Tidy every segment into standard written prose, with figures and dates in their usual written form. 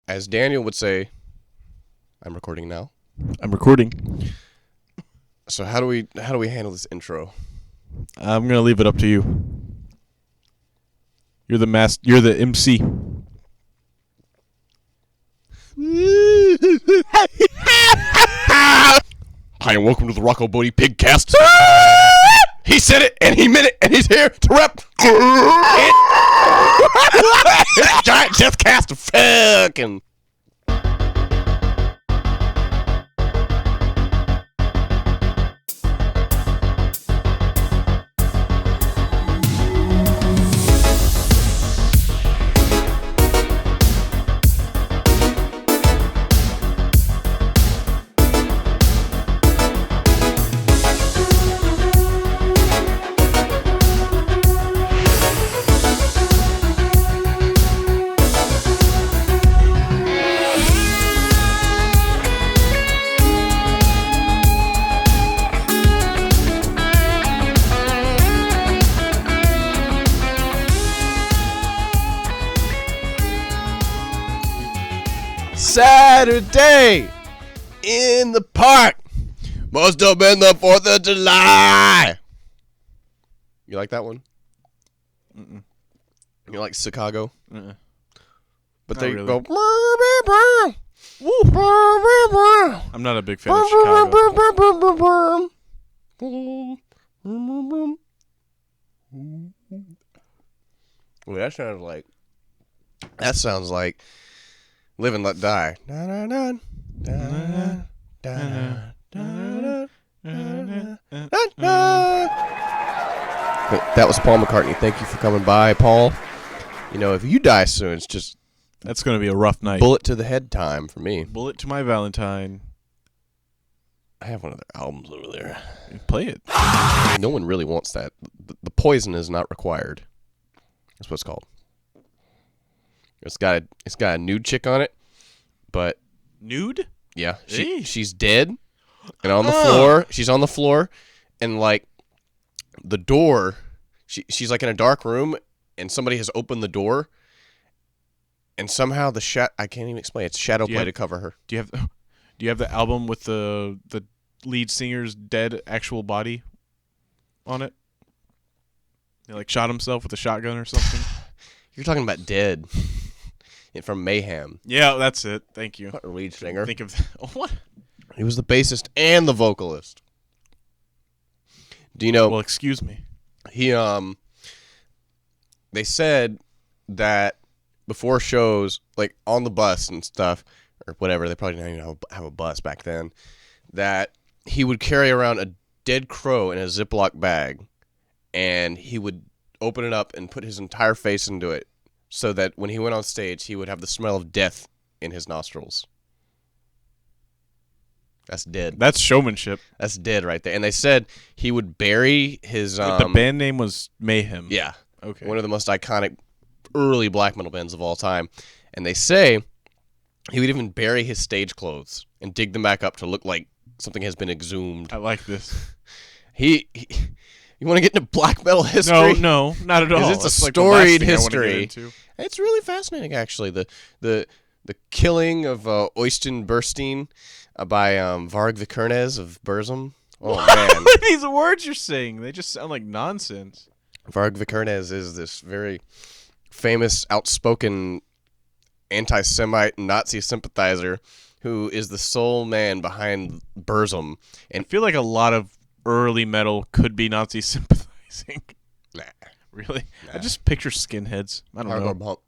as Daniel would say, I'm recording now. I'm recording. So how do we handle this intro? I'm gonna leave it up to you. You're the You're the MC. Hi and welcome to the Rocco Bodie Pigcast. He said it and he meant it and he's here to rep. It's a giant death cast of fucking. Saturday in the park. Must have been the 4th of July. You like that one? Mm-mm. You like Chicago? Uh-uh. But Not there you really. go. I'm not a big fan of Chicago. Well, that sounds like Live and Let Die. That was Paul McCartney. Thank you for coming by, Paul. You know, if you die soon, it's just That's gonna be a rough night. bullet to the head time for me. Bullet to my Valentine. I have one of their albums over there. Play it. No one really wants that. The poison is not required. That's what it's called. It's got a nude chick on it, but Nude? yeah, Eesh. she's dead and on the floor. She's on the floor, and like the door, she's like in a dark room, and somebody has opened the door, and somehow I can't even explain. It's shadow play to cover her. Do you have the album with the lead singer's dead actual body on it? He like shot himself with a shotgun or something. You're talking about Dead from Mayhem. Yeah, that's it. Thank you. Not the lead singer. Think of what? He was the bassist and the vocalist. Do you know? Well, excuse me. He they said that before shows, like on the bus and stuff or whatever, they probably didn't even have a bus back then, that he would carry around a dead crow in a Ziploc bag, and he would open it up and put his entire face into it so that when he went on stage, he would have the smell of death in his nostrils. That's dead. That's showmanship. That's dead right there. And they said he would bury his... Wait, the band name was Mayhem. Yeah. Okay. One of the most iconic early black metal bands of all time. And they say he would even bury his stage clothes and dig them back up to look like something has been exhumed. I like this. You want to get into black metal history? No, not at all. Because it's That's a like the last storied thing I wanna get history. into. It's really fascinating, actually. The killing of Oystein Burstein by Varg Vikernes of Burzum. Oh, man. What are these words you're saying? They just sound like nonsense. Varg Vikernes is this very famous, outspoken anti-Semite Nazi sympathizer who is the sole man behind Burzum. And I feel like a lot of early metal could be Nazi sympathizing. Nah. Really? Nah. I just picture skinheads. I don't know. Hardcore punk.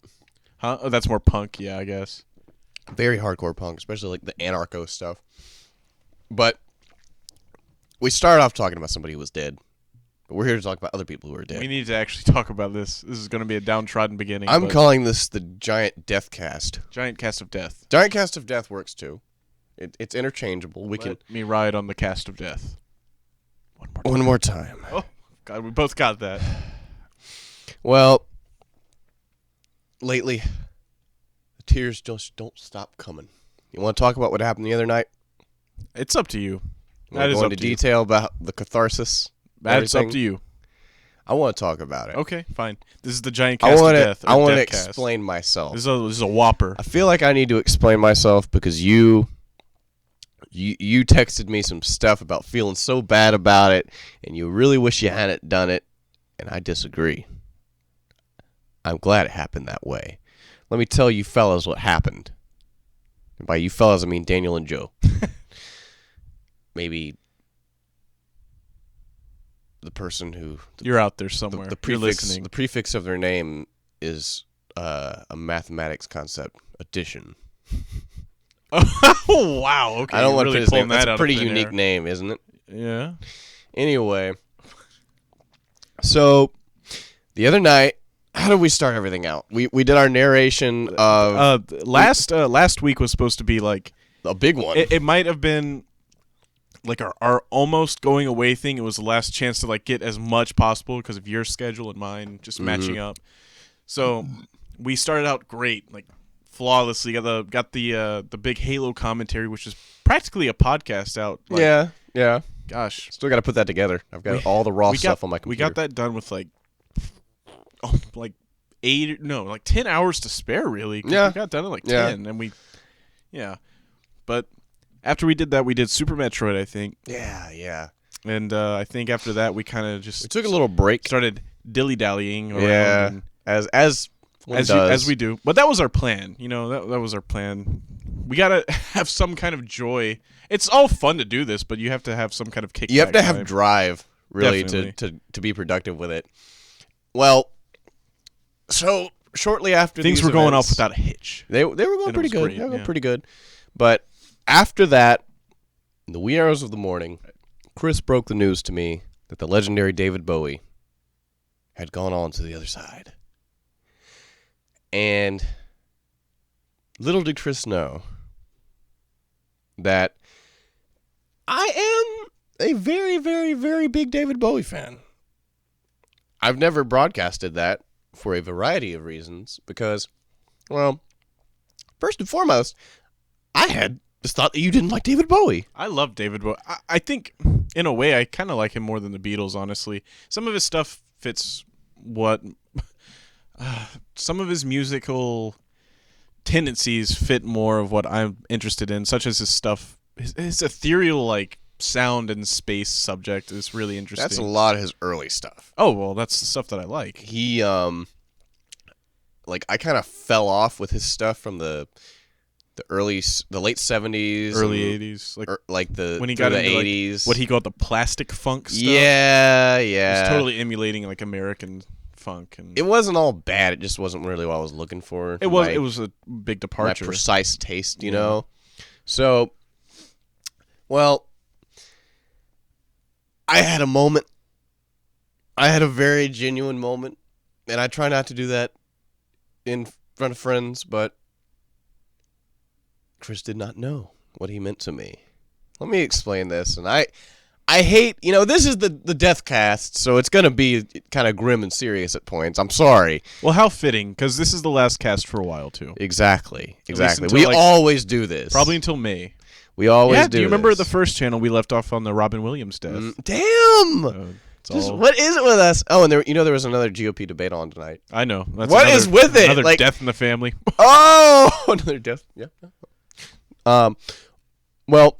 Huh? Oh, that's more punk, yeah, I guess. Very hardcore punk, especially like the anarcho stuff. But we started off talking about somebody who was dead. But we're here to talk about other people who are dead. We need to actually talk about this. This is going to be a downtrodden beginning. I'm calling this the Giant Death Cast. Giant Cast of Death. Giant Cast of Death works too. It's interchangeable. Let me ride on the Cast of Death. One more time. Oh, God, we both got that. Well, lately, the tears just don't stop coming. You want to talk about what happened the other night? It's up to you. Want to go into detail about the catharsis? That's up to you. I want to talk about it. Okay, fine. This is the giant cast of death. I want to cast. explain myself. This is a whopper. I feel like I need to explain myself because you texted me some stuff about feeling so bad about it, and you really wish you hadn't done it, and I disagree. I'm glad it happened that way. Let me tell you fellas what happened. And by you fellas, I mean Daniel and Joe. Maybe the person who... You're out there somewhere. You're listening. The prefix of their name is a mathematics concept, addition. Oh, wow. Okay. I don't want to really put his name. that That's a pretty unique name, isn't it? Yeah. Anyway. So, the other night, how did we start everything out? We did our narration of... last week was supposed to be like... a big one. It might have been like our almost going away thing. It was the last chance to like get as much possible because of your schedule and mine just matching up. So we started out great, like flawlessly. Got the big Halo commentary, which is practically a podcast out. Like, yeah. Gosh, still got to put that together. I've got all the raw stuff on my computer. We got that done with like 10 hours to spare. Really, we got done in like 10, and but. After we did that, we did Super Metroid, I think. Yeah. And I think after that, we kind of just... We took a little break. Started dilly-dallying around. Yeah, as we do. But that was our plan. You know, that was our plan. We got to have some kind of joy. It's all fun to do this, but you have to have some kind of kickback. You have to have drive, really, to be productive with it. Well, so shortly after things were going off without a hitch. They were going pretty good. They were going pretty good. But... after that, in the wee hours of the morning, Chris broke the news to me that the legendary David Bowie had gone on to the other side. And little did Chris know that I am a very, very, very big David Bowie fan. I've never broadcasted that for a variety of reasons because, well, first and foremost, I had just thought that you didn't like David Bowie. I love David Bowie. I think, in a way, I kind of like him more than the Beatles, honestly. Some of his stuff fits what... some of his musical tendencies fit more of what I'm interested in, such as his stuff. His ethereal, like, sound and space subject is really interesting. That's a lot of his early stuff. Oh, well, that's the stuff that I like. He, I kind of fell off with his stuff from the late 70s, early 80s, when he got into the 80s, what he called the plastic funk stuff. Yeah. It was totally emulating like American funk, and it wasn't all bad. It just wasn't really what I was looking for. It was a big departure. My precise taste, you know. So, well, I had a moment. I had a very genuine moment, and I try not to do that in front of friends, but Chris did not know what he meant to me. Let me explain this. And I hate, this is the death cast, so it's going to be kind of grim and serious at points. I'm sorry. Well, how fitting, because this is the last cast for a while, too. Exactly. We always do this. Probably until May. We always do you remember this. the first channel we left off on the Robin Williams death? Damn! What is it with us? Oh, and there was another GOP debate on tonight. I know. What is with it? Another death in the family. Oh! Another death. Yeah. Well,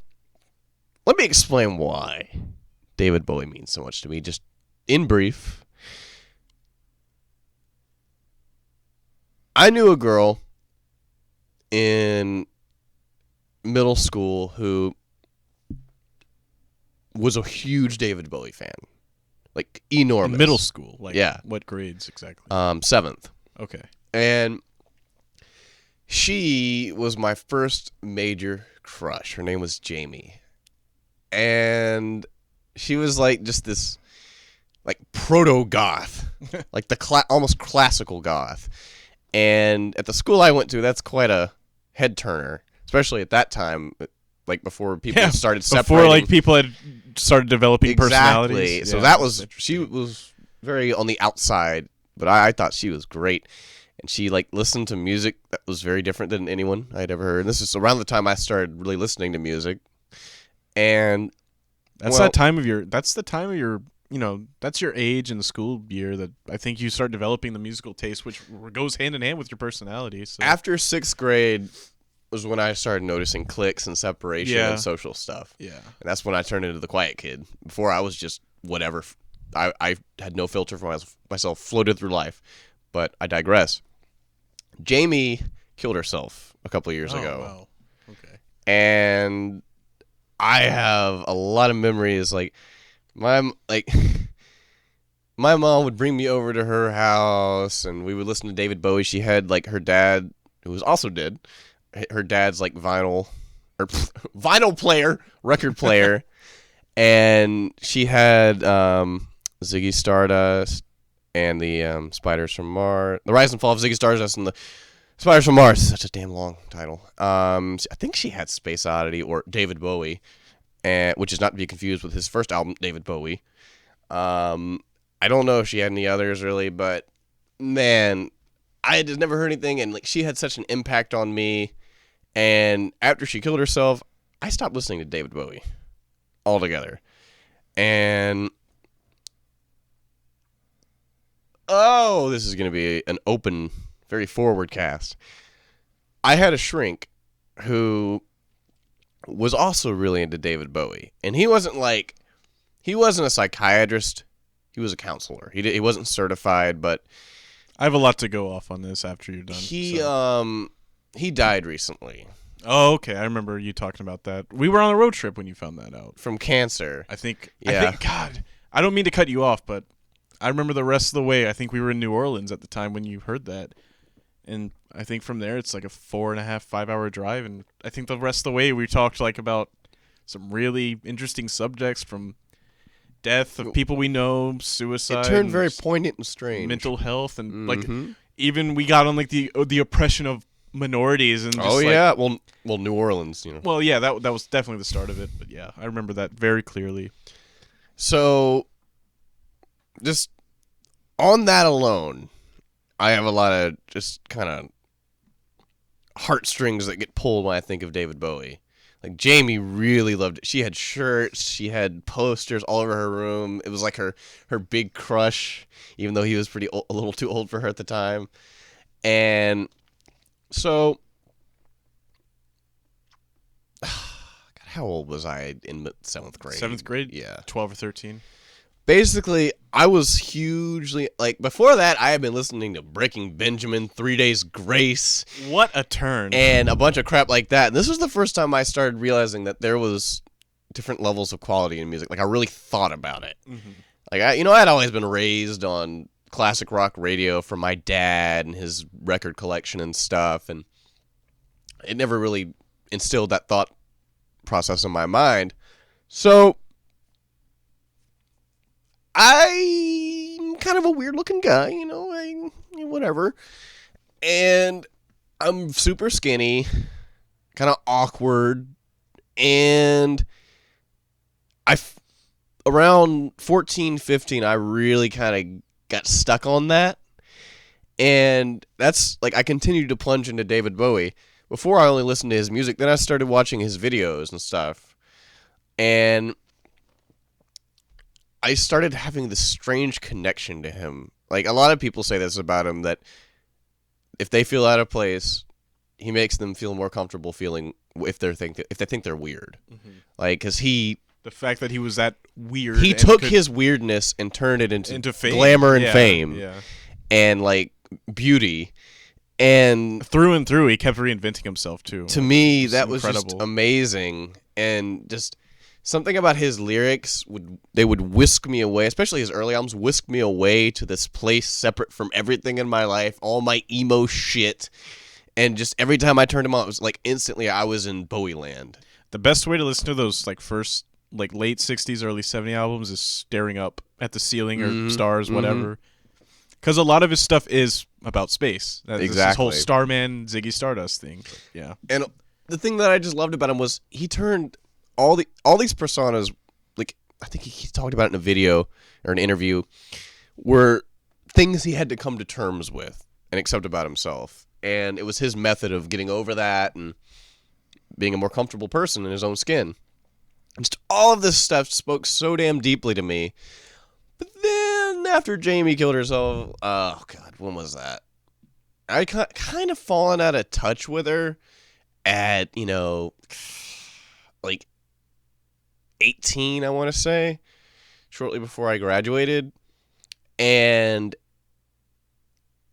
let me explain why David Bowie means so much to me. Just in brief, I knew a girl in middle school who was a huge David Bowie fan. Like, enormous. In middle school? Like, yeah. What grades exactly? 7th. Okay. And she was my first major crush. Her name was Jamie. And she was like just this like proto-goth. Like the almost classical goth. And at the school I went to, that's quite a head turner. Especially at that time, like before people started separating. Before like people had started developing personalities. So that was, she was very on the outside, but I thought she was great. And she like listened to music that was very different than anyone I'd ever heard. And this is around the time I started really listening to music. And that's the time of your that's your age in the school year that I think you start developing the musical taste, which goes hand in hand with your personality. So. After 6th grade was when I started noticing cliques and separation and social stuff. Yeah. And that's when I turned into the quiet kid. Before, I was just whatever. I had no filter for myself, floated through life. But I digress. Jamie killed herself a couple of years ago. Wow. Okay. And I have a lot of memories. Like, my mom would bring me over to her house, and we would listen to David Bowie. She had, like, her dad, who was also dead. Her dad's, like, vinyl player, record player. And she had Ziggy Stardust and the Spiders from Mars. The Rise and Fall of Ziggy Stardust and the Spiders from Mars. Such a damn long title. I think she had Space Oddity or David Bowie, which is not to be confused with his first album, David Bowie. I don't know if she had any others, really, but, man, I had just never heard anything, and, like, she had such an impact on me. And after she killed herself, I stopped listening to David Bowie altogether. And this is going to be an open, very forward cast. I had a shrink who was also really into David Bowie. And he wasn't a psychiatrist. He was a counselor. He wasn't certified, but I have a lot to go off on this after you're done. He died recently. Oh, okay. I remember you talking about that. We were on a road trip when you found that out. From cancer. I think, God, I don't mean to cut you off, but I remember the rest of the way. I think we were in New Orleans at the time when you heard that. And I think from there, it's like a 4.5, 5-hour drive. And I think the rest of the way, we talked like about some really interesting subjects, from death of people we know, suicide. It turned very poignant and strange. Mental health. And like, even we got on like the oppression of minorities and just well, New Orleans, Well, yeah, that was definitely the start of it, but yeah, I remember that very clearly. So, just on that alone, I have a lot of just kind of heartstrings that get pulled when I think of David Bowie. Like, Jamie really loved it. She had shirts, she had posters all over her room. It was like her big crush, even though he was a little too old for her at the time. And so, God, how old was I in 7th grade? 7th grade? Yeah. 12 or 13. Basically, I was hugely, like, before that, I had been listening to Breaking Benjamin, 3 Days Grace. What a turn. And a bunch of crap like that. And this was the first time I started realizing that there was different levels of quality in music. Like, I really thought about it. Mm-hmm. Like, I'd always been raised on classic rock radio from my dad and his record collection and stuff, and it never really instilled that thought process in my mind. So I'm kind of a weird looking guy, whatever, and I'm super skinny, kind of awkward, and around 14, 15, I really kind of got stuck on that. And that's, like, I continued to plunge into David Bowie. Before, I only listened to his music. Then I started watching his videos and stuff. And I started having this strange connection to him. Like, a lot of people say this about him, that if they feel out of place, he makes them feel more comfortable feeling if they think they're weird. Mm-hmm. Like, because the fact that he was that weird. He took his weirdness and turned it into fame. Glamour and fame. Yeah. And, like, beauty. And through and through, he kept reinventing himself, too. To me, that was just amazing. And just something about his lyrics, would whisk me away, especially his early albums, whisk me away to this place separate from everything in my life, all my emo shit. And just every time I turned him on, it was like instantly I was in Bowie land. The best way to listen to those, like, first, like, late 60s, early 70s albums is staring up at the ceiling or stars, whatever. Because a lot of his stuff is about space. Exactly. This whole Starman, Ziggy Stardust thing. Yeah. And the thing that I just loved about him was he turned all these personas, like, I think he talked about it in a video or an interview, were things he had to come to terms with and accept about himself. And it was his method of getting over that and being a more comfortable person in his own skin. And just all of this stuff spoke so damn deeply to me. after Jamie killed herself. Oh God, when was that? I kind of fallen out of touch with her at like 18, I want to say, shortly before I graduated, and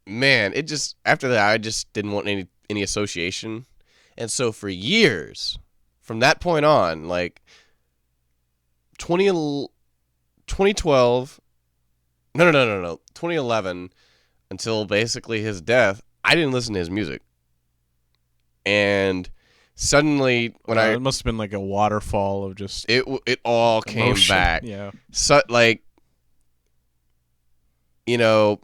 man, it just after that I just didn't want any association, and so for years, from that point on, like 2012, no, 2011, until basically his death, I didn't listen to his music. And suddenly, when it must have been like a waterfall of just it all came emotion. back. Yeah. So like, it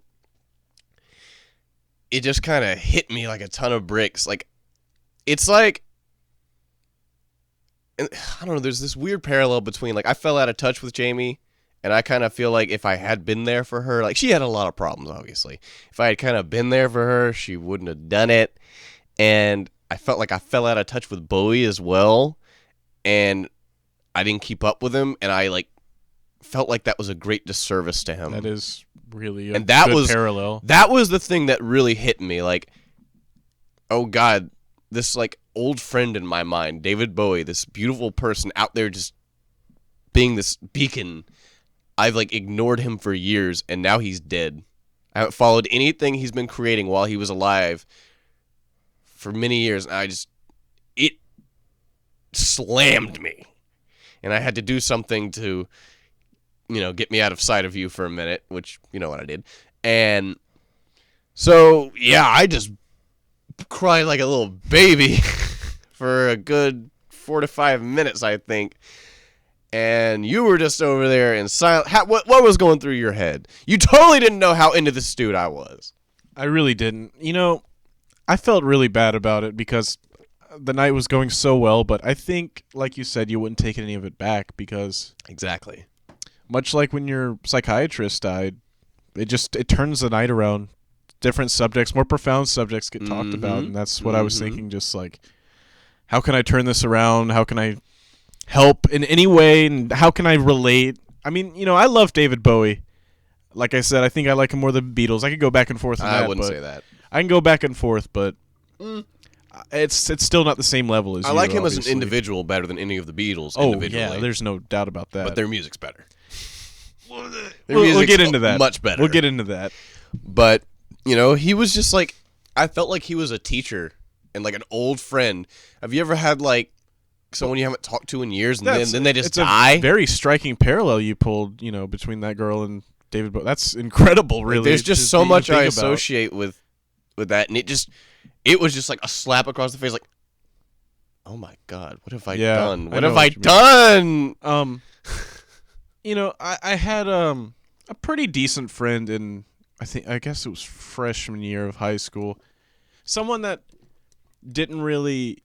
just kind of hit me like a ton of bricks. Like, it's like, I don't know. There's this weird parallel between like I fell out of touch with Jamie. And I kind of feel like if I had been there for her, like she had a lot of problems, obviously. If I had kind of been there for her, she wouldn't have done it. And I felt like I fell out of touch with Bowie as well. And I didn't keep up with him. And I like felt like that was a great disservice to him. That is really a and that good was, parallel. That was the thing that really hit me. Like, oh God, this like old friend in my mind, David Bowie, this beautiful person out there just being this beacon. I've like ignored him for years, and now he's dead. I haven't followed anything he's been creating while he was alive for many years, and it slammed me. And I had to do something to, get me out of sight of you for a minute, which you know what I did. And so, yeah, I just cried like a little baby for a good 4 to 5 minutes, I think. And you were just over there in silence. What was going through your head? You totally didn't know how into this dude I was. I really didn't. I felt really bad about it because the night was going so well, but I think, like you said, you wouldn't take any of it back because... Exactly. Much like when your psychiatrist died, it turns the night around. Different subjects, more profound subjects get talked about, and that's what I was thinking, just like, how can I turn this around? How can I help in any way, and how can I relate? I mean, I love David Bowie. Like I said, I think I like him more than Beatles. I could go back and forth on that. I wouldn't say that. I can go back and forth, but it's still not the same level as I like him as an individual better than any of the Beatles individually. Yeah, there's no doubt about that. But their music's better. We'll get into that. Much better. We'll get into that. But, he was just like, I felt like he was a teacher and like an old friend. Have you ever had like someone you haven't talked to in years, and then they just die? It's a very striking parallel you pulled, between that girl and David Bowie. That's incredible, really. Like, there's just so much I associate with that, and it was just like a slap across the face, like, oh my God, what have I done? What have I done? I had a pretty decent friend in, I guess it was freshman year of high school. Someone that didn't really...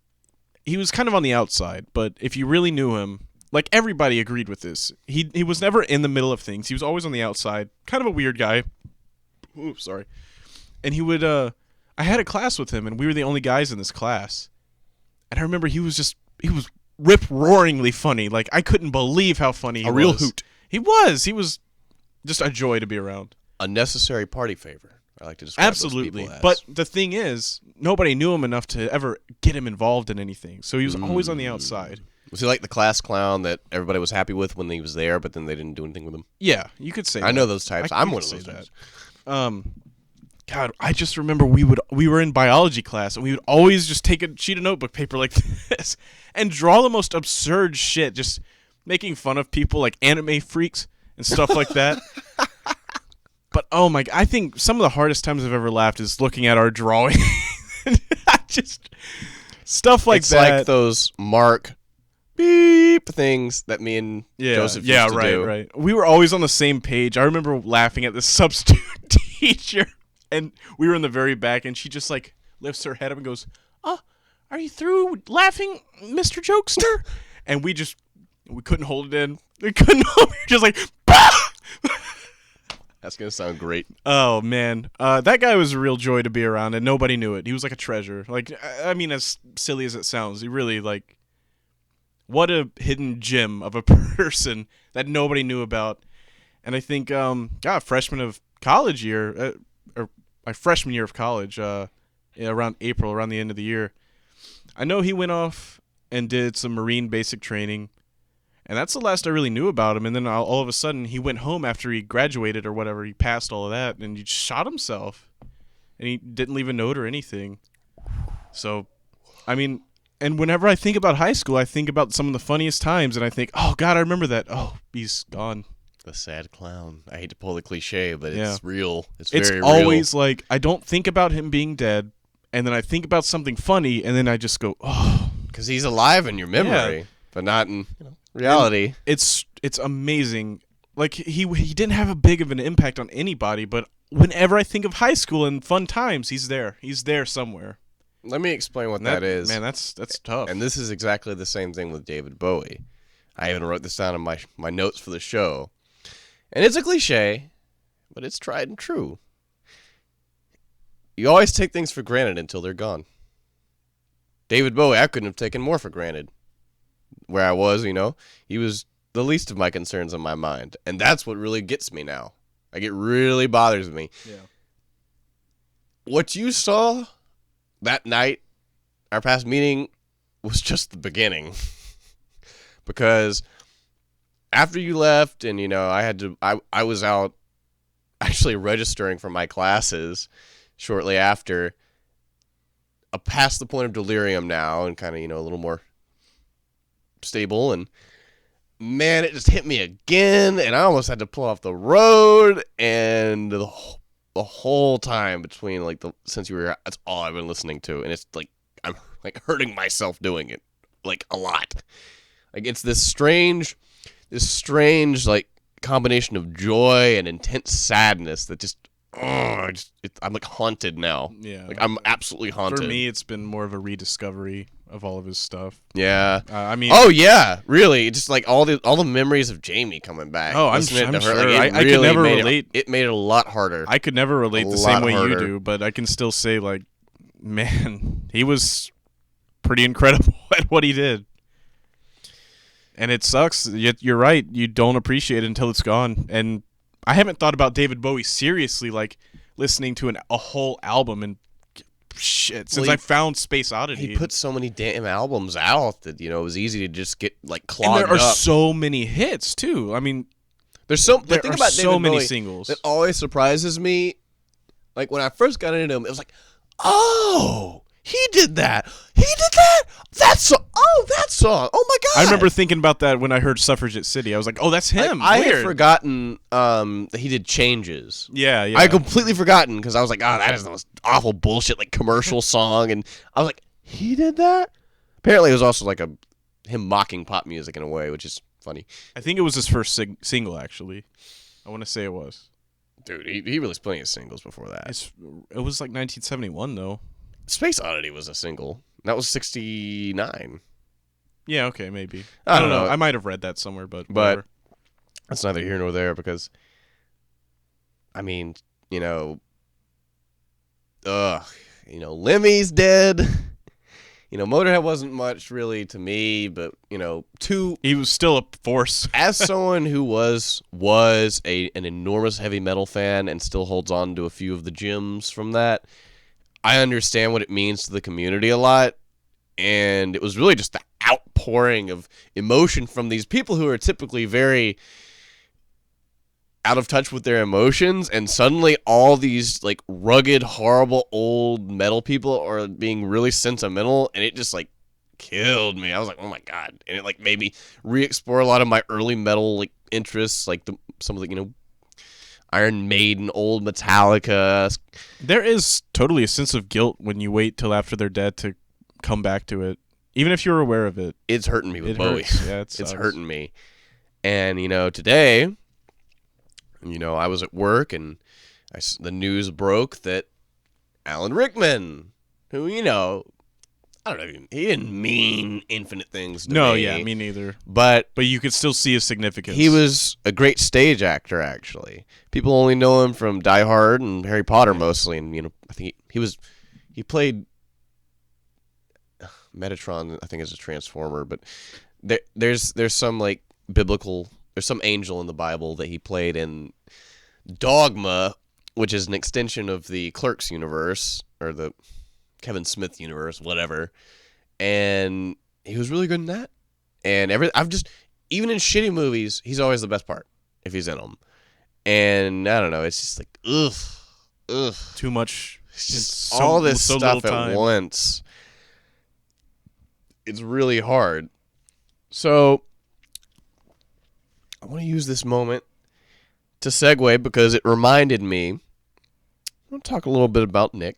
He was kind of on the outside, but if you really knew him, like everybody agreed with this. He was never in the middle of things. He was always on the outside. Kind of a weird guy. Ooh, sorry. And he would, I had a class with him, and we were the only guys in this class. And I remember he was rip-roaringly funny. Like, I couldn't believe how funny he was. A real hoot. He was just a joy to be around. A necessary party favor, I like to describe those people as. But the thing is, nobody knew him enough to ever get him involved in anything. So he was always on the outside. Was he like the class clown that everybody was happy with when he was there, but then they didn't do anything with him? Yeah, you could say that. I know those types. I'm one of those types. God, I just remember we were in biology class, and we would always just take a sheet of notebook paper like this and draw the most absurd shit, just making fun of people like anime freaks and stuff like that. But oh my! I think some of the hardest times I've ever laughed is looking at our drawing. Just stuff like that. It's like those mark beep things that me and Joseph used to do. Right. We were always on the same page. I remember laughing at this substitute teacher, and we were in the very back, and she just like lifts her head up and goes, "Oh, are you through laughing, Mr. Jokester?" And we couldn't hold it in. We couldn't hold it. Just like, bah! That's going to sound great. Oh, man. That guy was a real joy to be around, and nobody knew it. He was like a treasure. Like, I mean, as silly as it sounds, he really, like, what a hidden gem of a person that nobody knew about. And I think, freshman of college year, or my freshman year of college, around April, around the end of the year, I know he went off and did some Marine basic training. And that's the last I really knew about him. And then all of a sudden, he went home after he graduated or whatever. He passed all of that, and he shot himself. And he didn't leave a note or anything. So, I mean, and whenever I think about high school, I think about some of the funniest times, and I think, oh, God, I remember that. Oh, he's gone. The sad clown. I hate to pull the cliche, but Yeah. it's real. It's It's very always real. like, I don't think about him being dead, and then I think about something funny, and then I just go, oh. Because he's alive in your memory, but not in reality. It's amazing. Like, he didn't have a big of an impact on anybody, but whenever I think of high school and fun times, he's there. He's there somewhere. Let me explain what And that is. Man, that's tough. And this is exactly the same thing with David Bowie. I even wrote this down in my notes for the show. And it's a cliche, but it's tried and true. You always take things for granted until they're gone. David Bowie, I couldn't have taken more for granted. Where I was, he was the least of my concerns on my mind. And that's what really gets me now. Like, it really bothers me. Yeah. What you saw that night, our past meeting, was just the beginning. Because after you left and, I was out actually registering for my classes shortly after, past the point of delirium now and kind of, a little more stable, and man, it just hit me again, and I almost had to pull off the road, and the whole time between, like, since you were here, that's all I've been listening to, and it's like, I'm, like, hurting myself doing it, like, a lot. Like, it's this strange, like, combination of joy and intense sadness that just, I'm, like, haunted now. Yeah. Like, I'm absolutely haunted. For me, it's been more of a rediscovery of all of his stuff. Yeah. I mean, oh yeah, really. It's just like all the memories of Jamie coming back. Oh, I'm Listening to sure. her, like, I could never relate. It made it a lot harder. I could never relate A the same lot way harder. you do, but I can still say, like, man, he was pretty incredible at what he did. And it sucks. Yet you're right. You don't appreciate it until it's gone. And I haven't thought about David Bowie seriously, like listening to a whole album and shit since I found Space Oddity. He put so many damn albums out that it was easy to just get like and clogged there are up. so many hits too. I mean, There's the there thing are about so David many Bowie singles. that always surprises me. Like when I first got into him, it was like, oh, he did that. He did that. That song. Oh, that song. Oh my god. I remember thinking about that when I heard Suffragette City. I was like, oh, that's him. I Weird. had forgotten that he did Changes. Yeah. I had completely forgotten because I was like, oh, that is the most awful bullshit like commercial song, and I was like, he did that. Apparently, it was also like him mocking pop music in a way, which is funny. I think it was his first single, actually. I want to say it was. Dude, he released plenty of singles before that. It was like 1971, though. Space Oddity was a single. That was 69. Yeah, okay, maybe. I don't know. I might have read that somewhere, but whatever. That's neither here nor there because, I mean, Lemmy's dead. Motorhead wasn't much really to me, but, He was still a force. as someone who was an enormous heavy metal fan and still holds on to a few of the gems from that, I understand what it means to the community a lot, and it was really just the outpouring of emotion from these people who are typically very out of touch with their emotions, and suddenly all these like rugged, horrible old metal people are being really sentimental, and it just like killed me. I was like, oh my god, and it like made me re-explore a lot of my early metal like interests, like some of the Iron Maiden, old Metallica. There is totally a sense of guilt when you wait till after they're dead to come back to it, even if you're aware of it. It's hurting me with It Bowie. hurts. Yeah, It's hurting me. And today, I was at work and the news broke that Alan Rickman, who I don't know, he didn't mean infinite things to me. No, yeah, me neither. But you could still see his significance. he was a great stage actor, actually. People only know him from Die Hard and Harry Potter mostly, and I think he played Metatron, I think, as a Transformer. But there's some like biblical there's some angel in the Bible that he played in Dogma, which is an extension of the Clerks universe, or the Kevin Smith universe, whatever. And he was really good in that. And even in shitty movies, he's always the best part if he's in them. And I don't know, it's just like, ugh. Too much. It's just all this stuff at once. It's really hard. So I want to use this moment to segue because it reminded me. I want to talk a little bit about Nick.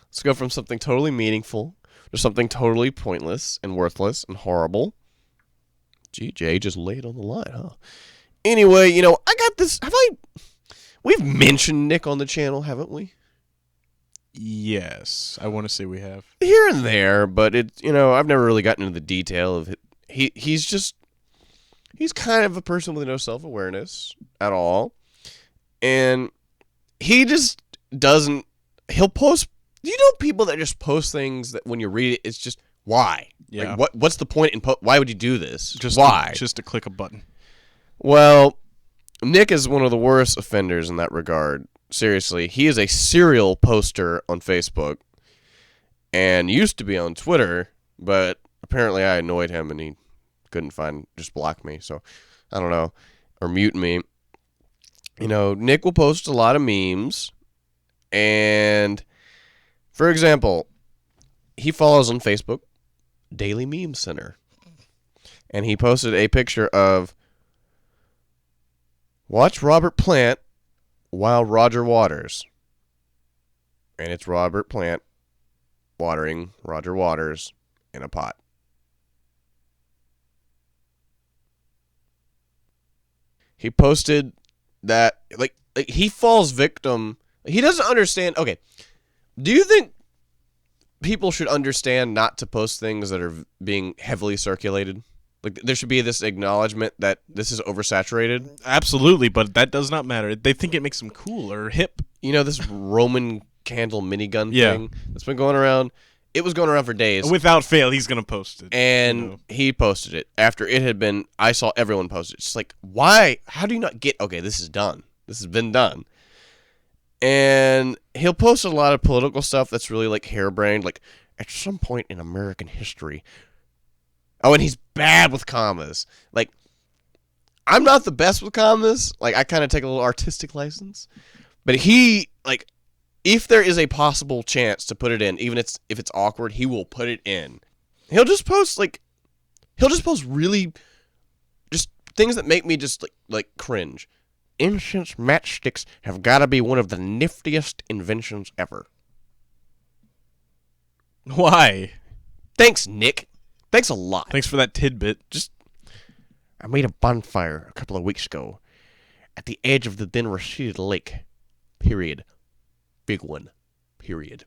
Let's go from something totally meaningful to something totally pointless and worthless and horrible. GJ just laid on the line, huh? Anyway, I got this. We've mentioned Nick on the channel, haven't we? Yes, I want to say we have. Here and there, but I've never really gotten into the detail of it. He's kind of a person with no self-awareness at all. And he just doesn't, he'll post, people that just post things that when you read it, it's just, why? Yeah. Like, what's the point in, why would you do this? Why? Just to click a button. Well, Nick is one of the worst offenders in that regard. Seriously, he is a serial poster on Facebook and used to be on Twitter, but apparently I annoyed him and he couldn't just block me. So I don't know, or mute me. Nick will post a lot of memes, and for example, he follows on Facebook Daily Meme Center, and he posted a picture of watch Robert Plant while Roger waters. And it's Robert Plant watering Roger Waters in a pot. He posted that, like he falls victim. He doesn't understand. Okay, do you think people should understand not to post things that are being heavily circulated? Like, there should be this acknowledgement that this is oversaturated. Absolutely, but that does not matter. They think it makes them cool or hip. This Roman candle minigun thing that's been going around. It was going around for days. Without fail, he's going to post it. And he posted it after it had been, I saw everyone post it. It's like, why? How do you not get, okay, this is done. This has been done. And he'll post a lot of political stuff that's really like harebrained, like at some point in American history. Oh, and he's bad with commas. Like, I'm not the best with commas. Like, I kind of take a little artistic license. But he, like, if there is a possible chance to put it in, even if it's awkward, he will put it in. He'll just post really just things that make me just like cringe. Incense matchsticks have got to be one of the niftiest inventions ever. Why? Thanks, Nick. Thanks a lot. Thanks for that tidbit. I made a bonfire a couple of weeks ago at the edge of the then receded lake. Period. Big one. Period.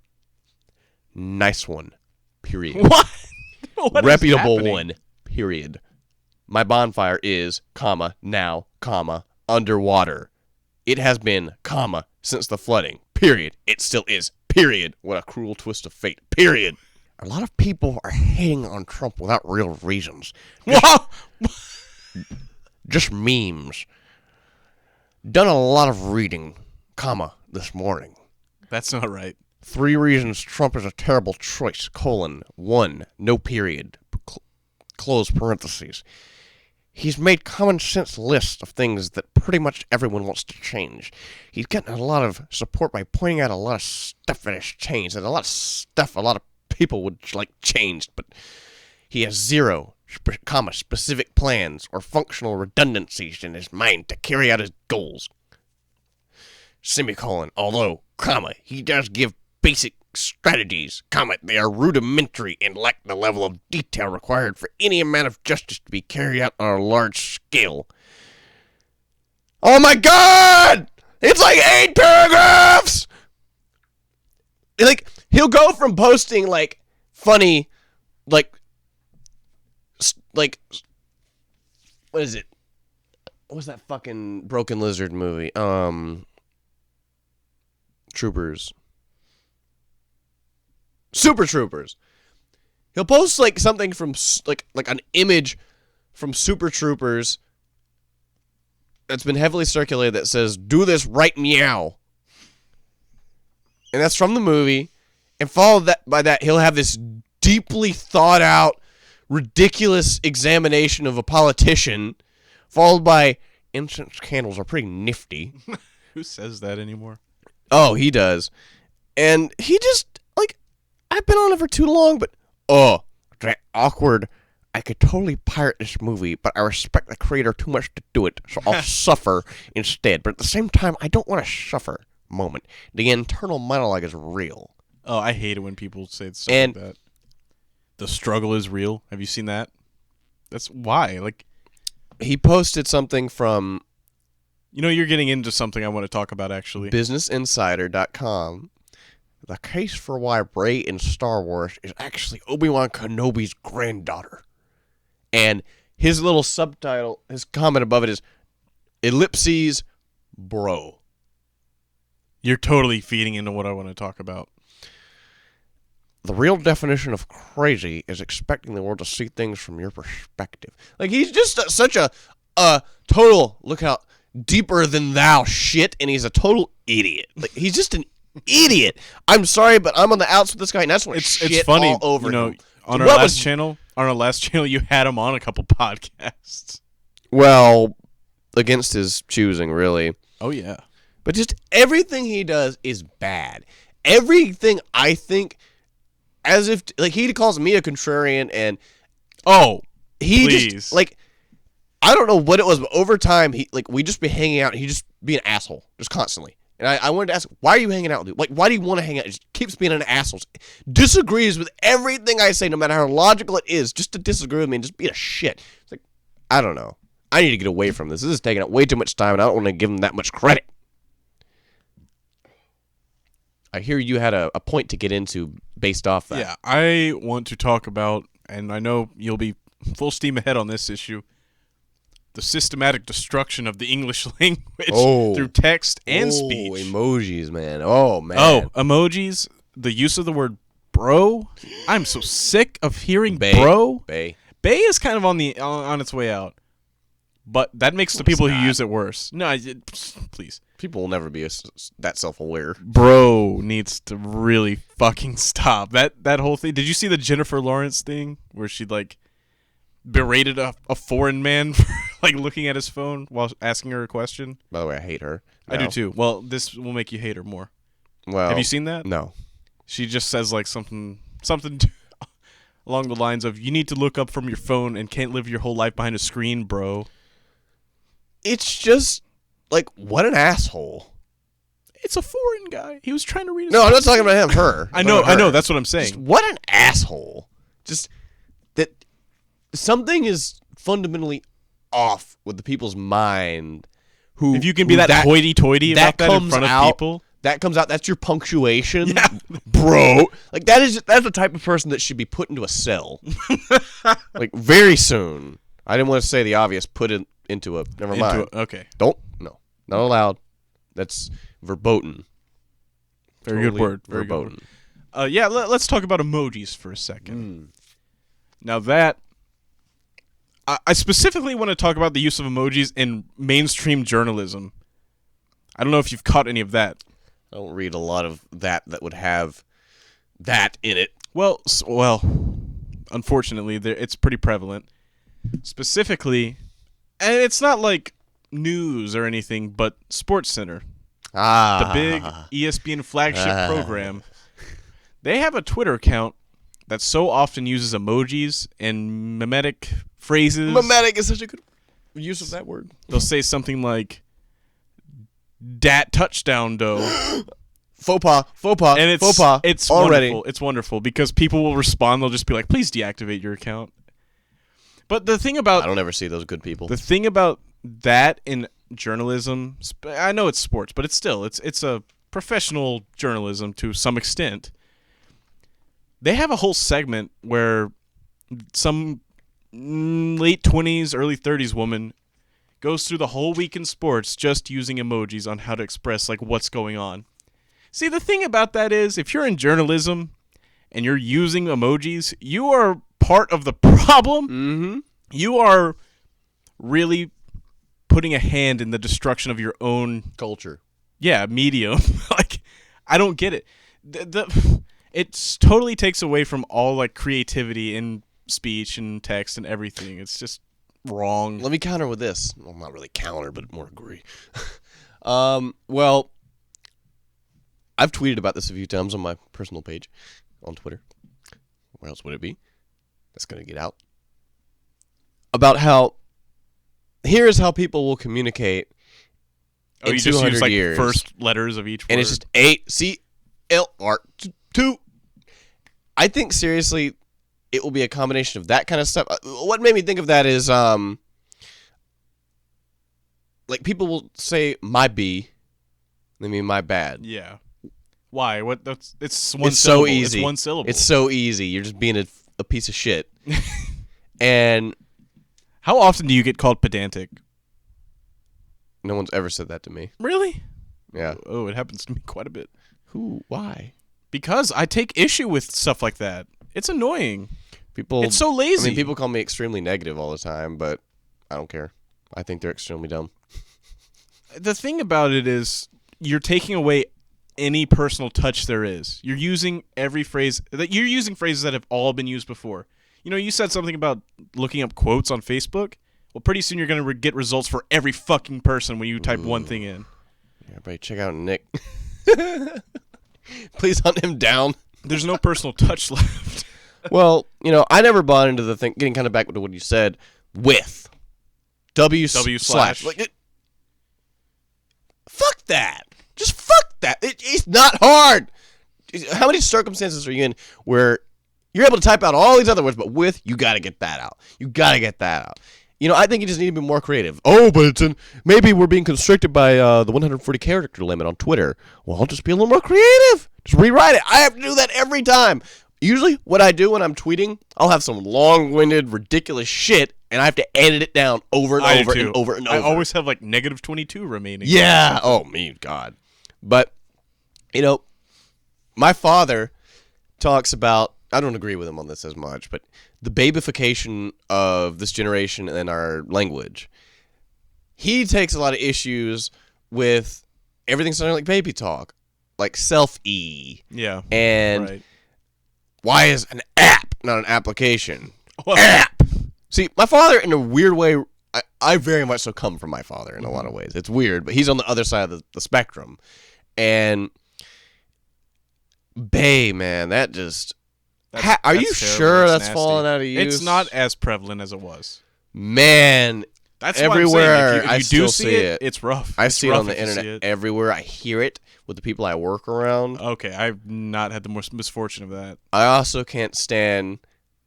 Nice one. Period. What? What reputable one. Period. My bonfire is, now, underwater. It has been, since the flooding. Period. It still is. Period. What a cruel twist of fate. Period. A lot of people are hating on Trump without real reasons. Just memes. Done a lot of reading, this morning. That's not right. 3 reasons Trump is a terrible choice, 1, no period, close parentheses. He's made common sense lists of things that pretty much everyone wants to change. He's gotten a lot of support by pointing out a lot of stuff that has changed, and a lot of stuff a lot of people would like changed, but he has 0, specific plans or functional redundancies in his mind to carry out his goals. Although, he does give basic strategies, they are rudimentary and lack the level of detail required for any amount of justice to be carried out on a large scale. Oh my God! It's like 8 paragraphs! Like, he'll go from posting, like, funny, like, what is it? What's that fucking Broken Lizard movie? Troopers. Super Troopers. He'll post, like, something from, like an image from Super Troopers that's been heavily circulated that says, "Do this right meow." And that's from the movie. And followed by that, he'll have this deeply thought out, ridiculous examination of a politician, followed by incense candles are pretty nifty. Who says that anymore? Oh, he does. And he just, like, I've been on it for too long, but, that awkward. I could totally pirate this movie, but I respect the creator too much to do it, so I'll suffer instead. But at the same time, I don't want to suffer moment. The internal monologue is real. Oh, I hate it when people say stuff like that. The struggle is real. Have you seen that? That's why. Like, he posted something from... You know, you're getting into something I want to talk about, actually. BusinessInsider.com. The case for why Rey in Star Wars is actually Obi-Wan Kenobi's granddaughter. And his little subtitle, his comment above it is, ellipses, bro. You're totally feeding into what I want to talk about. The real definition of crazy is expecting the world to see things from your perspective. Like, he's just such a total, look out, deeper than thou shit, and he's a total idiot. Like, he's just an idiot. I'm sorry, but I'm on the outs with this guy, and that's when it's funny, all over him. On our last channel, you had him on a couple podcasts. Well, against his choosing, really. Oh, yeah. But just everything he does is bad. Everything I think, as if, like, he calls me a contrarian, and please. Just, like, I don't know what it was, but over time, we'd just be hanging out, and he'd just be an asshole, just constantly. And I wanted to ask, why are you hanging out with me? Like, why do you want to hang out? He just keeps being an asshole. Disagrees with everything I say, no matter how logical it is, just to disagree with me and just be a shit. It's like, I don't know. I need to get away from this. This is taking up way too much time, and I don't want to give him that much credit. I hear you had a point to get into based off that. Yeah, I want to talk about, and I know you'll be full steam ahead on this issue, the systematic destruction of the English language through text and speech. Emojis, man. Oh, man. Oh, emojis, the use of the word bro. I'm so sick of hearing bro. Bay is kind of on its way out. But that makes the people who use it worse. No, please. People will never be that self-aware. Bro needs to really fucking stop. That whole thing. Did you see the Jennifer Lawrence thing where she, like, berated a foreign man for, like, looking at his phone while asking her a question? By the way, I hate her. I do too. Well, this will make you hate her more. Well, have you seen that? No. She just says, like, something along the lines of, you need to look up from your phone and can't live your whole life behind a screen, bro. It's just, like, what an asshole. It's a foreign guy. He was trying to read his No, I'm not talking about him, her. I know, that's what I'm saying. Just, what an asshole. Just that something is fundamentally off with the people's mind who... If you can be that hoity-toity about that in front of people... That comes out, that's your punctuation. Yeah. Bro. Like, that's the type of person that should be put into a cell. Like, very soon. I didn't want to say the obvious, into a... Never mind. Okay. No. Not allowed. That's verboten. Very good word. Very verboten. Good word. Yeah, let's talk about emojis for a second. Now that... I specifically want to talk about the use of emojis in mainstream journalism. I don't know if you've caught any of that. I don't read a lot of that would have that in it. Well, unfortunately, it's pretty prevalent. Specifically, and it's not like news or anything, but SportsCenter, the big ESPN flagship program, they have a Twitter account that so often uses emojis and mimetic phrases. Mimetic is such a good use of that word. They'll say something like, "Dat touchdown dough." Faux pas. And it's already wonderful. It's wonderful because people will respond. They'll just be like, "Please deactivate your account." But the thing about... I don't ever see those good people. The thing about that in journalism, I know it's sports, but it's still, it's a professional journalism to some extent. They have a whole segment where some late 20s, early 30s woman goes through the whole week in sports just using emojis on how to express, like, what's going on. See, the thing about that is, if you're in journalism and you're using emojis, you are part of the problem. Mm-hmm. You are really putting a hand in the destruction of your own Culture. medium. Like, I don't get it. It totally takes away from all like creativity in speech and text and everything. It's just wrong. Let me counter with this. Well, not really counter, but more agree. Well, I've tweeted about this a few times on my personal page on Twitter. Where else would it be? That's going to get out. About how here is how people will communicate in you 200 just use like years. first letters of each word. And it's just A-C-L-R-2. I think seriously it will be a combination of that kind of stuff. What made me think of that is like people will say my B, they mean my bad. Yeah. Why? What? It's one It's syllable. so easy. It's one syllable. It's so easy. You're just being a piece of shit. And how often do you get called pedantic? no one's ever said that to me. Really? Yeah. Oh, it happens to me quite a bit. Who? Why? Because I take issue with stuff like that. It's annoying. People. It's so lazy. I mean, people call me extremely negative all the time, but I don't care. I think they're extremely dumb. The thing about it is you're taking away any personal touch there is. You're using phrases that have all been used before. You know, you said something about looking up quotes on Facebook. Well, pretty soon you're going to get results for every fucking person when you type one thing in. Yeah, everybody check out Nick. Please hunt him down. There's no personal touch left. Well, you know, I never bought into the thing, getting kind of back to what you said, with. W slash. Like, fuck that. Just fuck that. It's not hard. How many circumstances are you in where you're able to type out all these other words, but with, you got to get that out. You got to get that out. You know, I think you just need to be more creative. Oh, but maybe we're being constricted by the 140 character limit on Twitter. Well, I'll just be a little more creative. Just rewrite it. I have to do that every time. Usually what I do when I'm tweeting, I'll have some long-winded, ridiculous shit, and I have to edit it down over and over and over and over. I always have like -22 remaining. Yeah. Oh, me, God. But, you know, my father talks about, I don't agree with him on this as much, but the babification of this generation and our language. He takes a lot of issues with everything sounding like baby talk, like self-E. Yeah. And right. Why is an app not an application? Well, App! See, my father, in a weird way, I very much so come from my father in a lot of ways. It's weird, but he's on the other side of the spectrum. And Bay, man, that just... are you sure that's falling out of use? It's not as prevalent as it was. Man, that's everywhere if you I do still see it. It's rough. I it's see it rough on the if you see internet it. everywhere. I hear it with the people I work around. Okay, I've not had the misfortune of that. I also can't stand,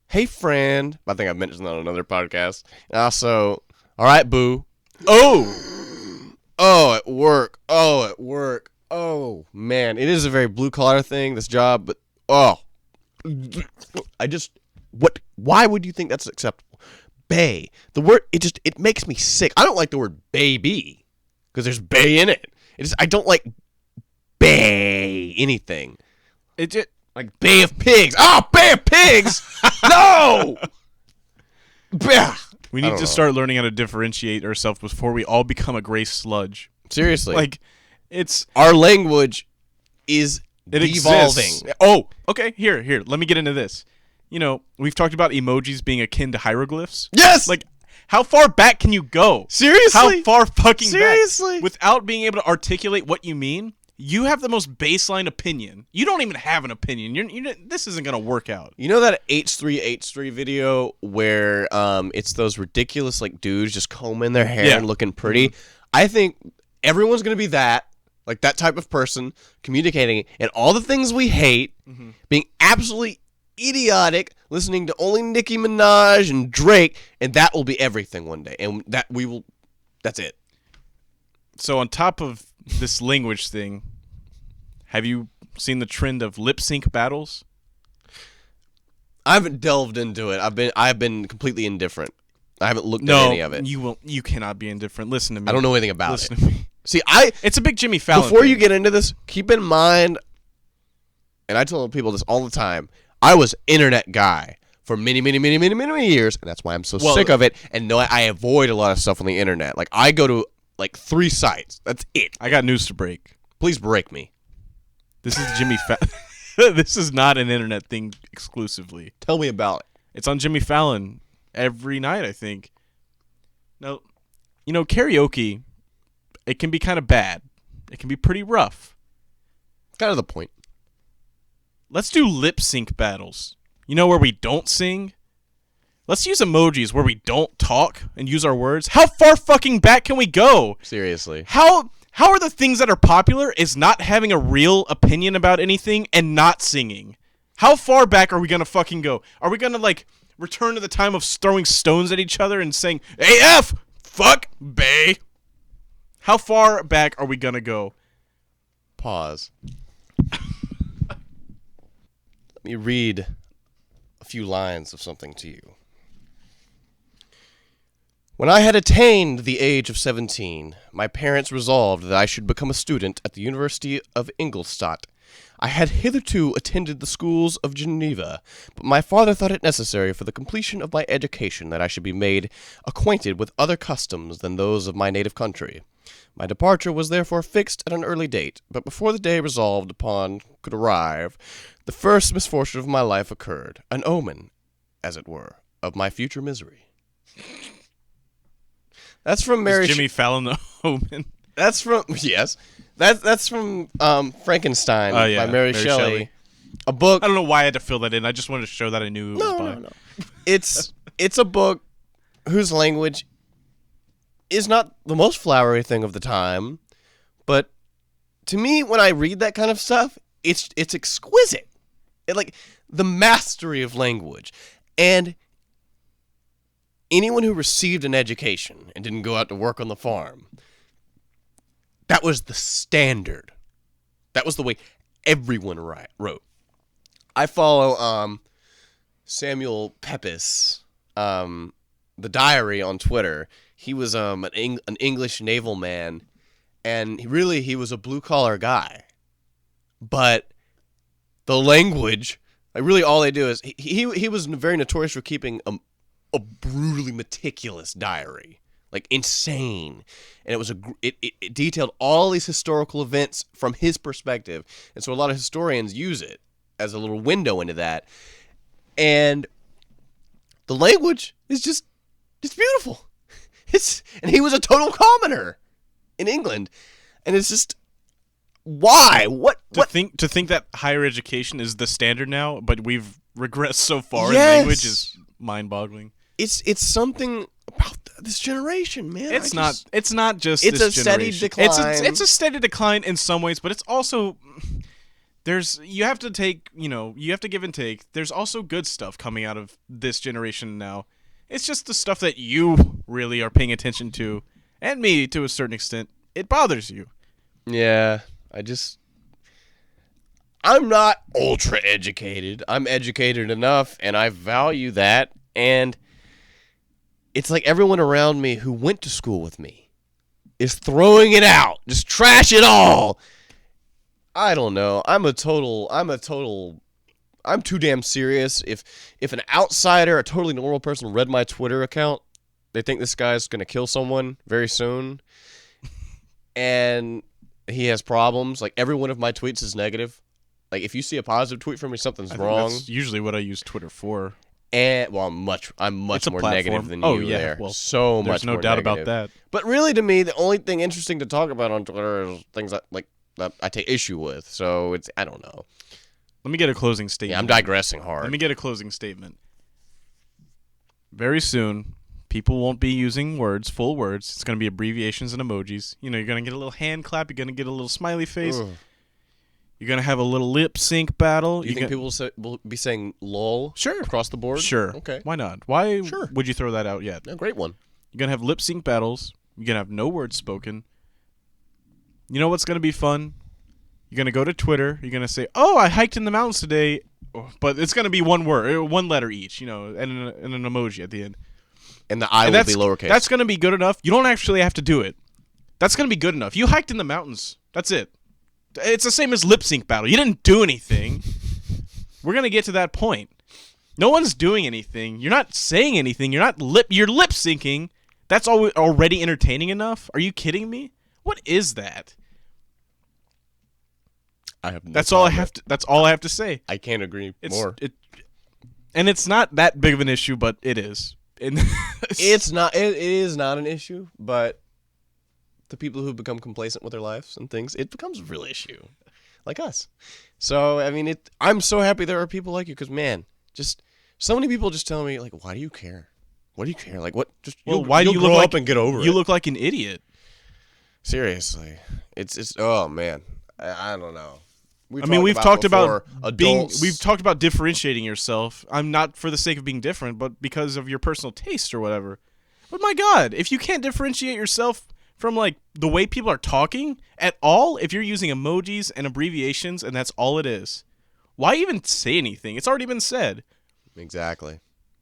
hey, friend. I think I've mentioned that on another podcast. And also, all right, boo. Oh, at work. Oh, at work. Oh, man. It is a very blue-collar thing, this job, but, why would you think that's acceptable? Bay. The word, it makes me sick. I don't like the word baby, because there's bay in it. I don't like bay anything. Like Bay of Pigs. Oh, Bay of Pigs! No! We need to start learning how to differentiate ourselves before we all become a gray sludge. Seriously. Like, our language is devolving. Exists. Oh, okay. Here. Let me get into this. You know, we've talked about emojis being akin to hieroglyphs. Yes! Like, how far back can you go? Seriously? How far fucking Seriously? back? Without being able to articulate what you mean, you have the most baseline opinion. You don't even have an opinion. This isn't going to work out. You know that H3H3 video where it's those ridiculous like dudes just combing their hair and looking pretty? I think everyone's going to be that, like that type of person, communicating, and all the things we hate, being absolutely idiotic, listening to only Nicki Minaj and Drake, and that will be everything one day. And that's it. So on top of this language thing, have you seen the trend of lip sync battles? I haven't delved into it. I've been completely indifferent. I haven't looked at any of it. You cannot be indifferent. Listen to me. I don't know anything about Listen it. to me. See, it's a big Jimmy Fallon before thing. you get into this, keep in mind, and I tell people this all the time, I was internet guy for many, many, many, many, many, many years, and that's why I'm so sick of it. And no, I avoid a lot of stuff on the internet. Like, I go to like 3 sites. That's it. I got news to break. Please break me. This is Jimmy Fallon. This is not an internet thing exclusively. Tell me about it. It's on Jimmy Fallon every night, I think. Now, you know, karaoke, it can be kind of bad. It can be pretty rough. Kind of the point. Let's do lip sync battles. You know, where we don't sing? Let's use emojis where we don't talk and use our words. How far fucking back can we go? Seriously. How are the things that are popular is not having a real opinion about anything and not singing? How far back are we going to fucking go? Are we going to, like, return to the time of throwing stones at each other and saying, AF, fuck, bae? How far back are we going to go? Pause. Let me read a few lines of something to you. When I had attained the age of 17, my parents resolved that I should become a student at the University of Ingolstadt. I had hitherto attended the schools of Geneva, but my father thought it necessary for the completion of my education that I should be made acquainted with other customs than those of my native country. My departure was therefore fixed at an early date, but before the day resolved upon could arrive, the first misfortune of my life occurred, an omen, as it were, of my future misery. That's from Mary. Jimmy Fallon the Omen. That's from That's from Frankenstein by Mary Shelley. A book. I don't know why I had to fill that in. I just wanted to show that I knew it was by. No. It's a book whose language is not the most flowery thing of the time, but to me, when I read that kind of stuff, it's exquisite. Like the mastery of language. And anyone who received an education and didn't go out to work on the farm, that was the standard. That was the way everyone wrote. I follow Samuel Pepys, the diary on Twitter. He was an English naval man, and he was a blue-collar guy. But the language, like really all they do is, he was very notorious for keeping a brutally meticulous diary. Like insane, and it detailed all these historical events from his perspective, and so a lot of historians use it as a little window into that. And the language is it's beautiful. And he was a total commoner in England, and it's just why to think that higher education is the standard now, but we've regressed so far Yes. in language is mind-boggling. It's something about this generation, man. It's not just it's this a steady generation. decline. It's a steady decline in some ways, but it's also you have to give and take. There's also good stuff coming out of this generation now. It's just the stuff that you really are paying attention to, and me to a certain extent. It bothers you. Yeah, I'm not ultra educated. I'm educated enough, and I value that. And it's like everyone around me who went to school with me is throwing it out. Just trash it all. I don't know. I'm too damn serious. If an outsider, a totally normal person read my Twitter account, they think this guy's going to kill someone very soon. And he has problems. Like every one of my tweets is negative. Like if you see a positive tweet from me, something's wrong. That's usually what I use Twitter for. And I'm much more platform. negative than you there. Well, so much more there's no doubt negative. about that. But really, to me, the only thing interesting to talk about on Twitter is things that I take issue with. So I don't know. Let me get a closing statement. Yeah, I'm digressing hard. Let me get a closing statement. Very soon, people won't be using full words. It's going to be abbreviations and emojis. You know, you're going to get a little hand clap. You're going to get a little smiley face. Ugh. You're going to have a little lip sync battle. Do you think people will be saying "lol" Sure. across the board? Sure. Okay. Why not? Why Sure. would you throw that out yet? A great one. You're going to have lip sync battles. You're going to have no words spoken. You know what's going to be fun? You're going to go to Twitter. You're going to say, "Oh, I hiked in the mountains today." But it's going to be one word, one letter each, and an emoji at the end. And the I will be lowercase. That's going to be good enough. You don't actually have to do it. That's going to be good enough. You hiked in the mountains. That's it. It's the same as lip sync battle. You didn't do anything. We're going to get to that point. No one's doing anything. You're not saying anything. You're lip syncing. That's already entertaining enough. Are you kidding me? What is that? I have. That's all I have to. That's all I have to say. I can't agree more. And it's not that big of an issue, but it is. It's not. It is not an issue, but the people who become complacent with their lives and things, it becomes a real issue, like us. So I mean, I'm so happy there are people like you, because man, just so many people just tell me like, why do you care? What do you care? Like what? Just why do you grow look up and get over it? You look like an idiot. Seriously, it's. Oh man, I don't know. We've talked about adults. We've talked about differentiating yourself. I'm not for the sake of being different, but because of your personal taste or whatever. But my God, if you can't differentiate yourself from like the way people are talking at all, if you're using emojis and abbreviations and that's all it is, why even say anything? It's already been said. Exactly.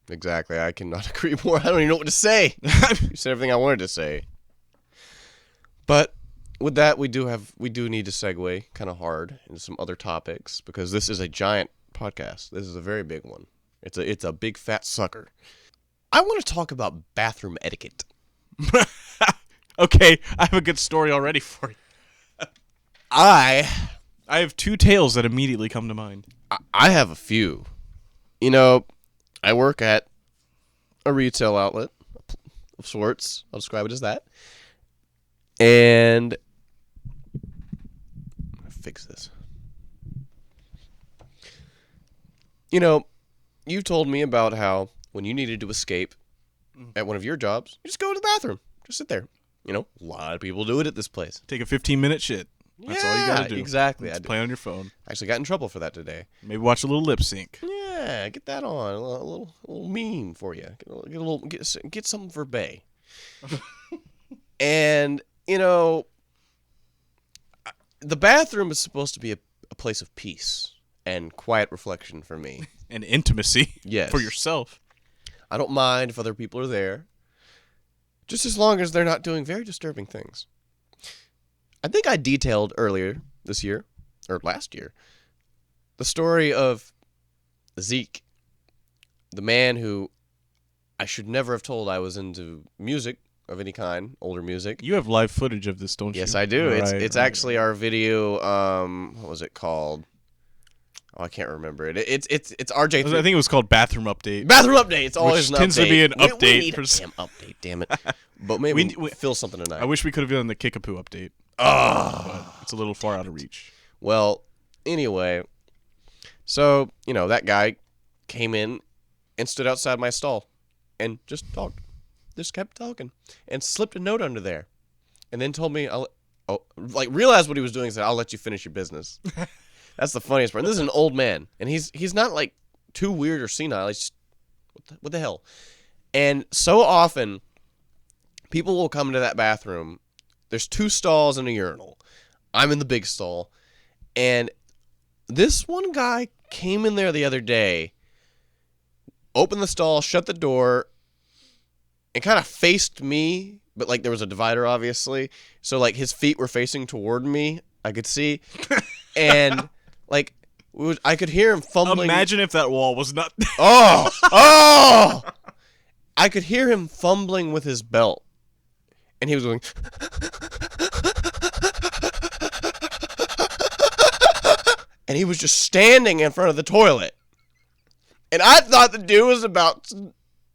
I cannot agree more. I don't even know what to say. You said everything I wanted to say. But with that, we do need to segue kind of hard into some other topics, because this is a giant podcast. This is a very big one. It's a big fat sucker. I want to talk about bathroom etiquette. Okay, I have a good story already for you. I have two tales that immediately come to mind. I have a few. You know, I work at a retail outlet of sorts. I'll describe it as that. And fix this. You know, you told me about how when you needed to escape at one of your jobs, you just go to the bathroom. Just sit there. You know, a lot of people do it at this place. Take a 15-minute shit. That's all you gotta do. Exactly. Just play on your phone. I actually got in trouble for that today. Maybe watch a little lip sync. Yeah, get that on. A little meme for you. Get something for Bay. And you know, the bathroom is supposed to be a place of peace and quiet reflection for me. And intimacy. Yes. For yourself. I don't mind if other people are there, just as long as they're not doing very disturbing things. I think I detailed earlier this year, or last year, the story of Zeke, the man who I should never have told I was into music of any kind, older music. You have live footage of this, don't you? Yes, I do. Right, it's actually our video. What was it called? Oh, I can't remember it. It's RJ3. I think it was called Bathroom Update. Bathroom Update. It's always which an tends update. to be an update. We need a damn update, damn it. But maybe we feel something tonight. I wish we could have done the Kickapoo update. Oh. But it's a little far out of reach. Well, anyway, so, you know, that guy came in and stood outside my stall and just talked. Just kept talking and slipped a note under there. And then told me, realized what he was doing and said, I'll let you finish your business. That's the funniest part. This is an old man, and he's not like too weird or senile. He's just, what the hell? And so often, people will come into that bathroom. There's 2 stalls and a urinal. I'm in the big stall, and this one guy came in there the other day, opened the stall, shut the door, and kind of faced me, but like there was a divider, obviously. So like his feet were facing toward me. I could see, and like I could hear him fumbling. Imagine if that wall was not. Oh! I could hear him fumbling with his belt, and he was going. And he was just standing in front of the toilet, and I thought the dude was about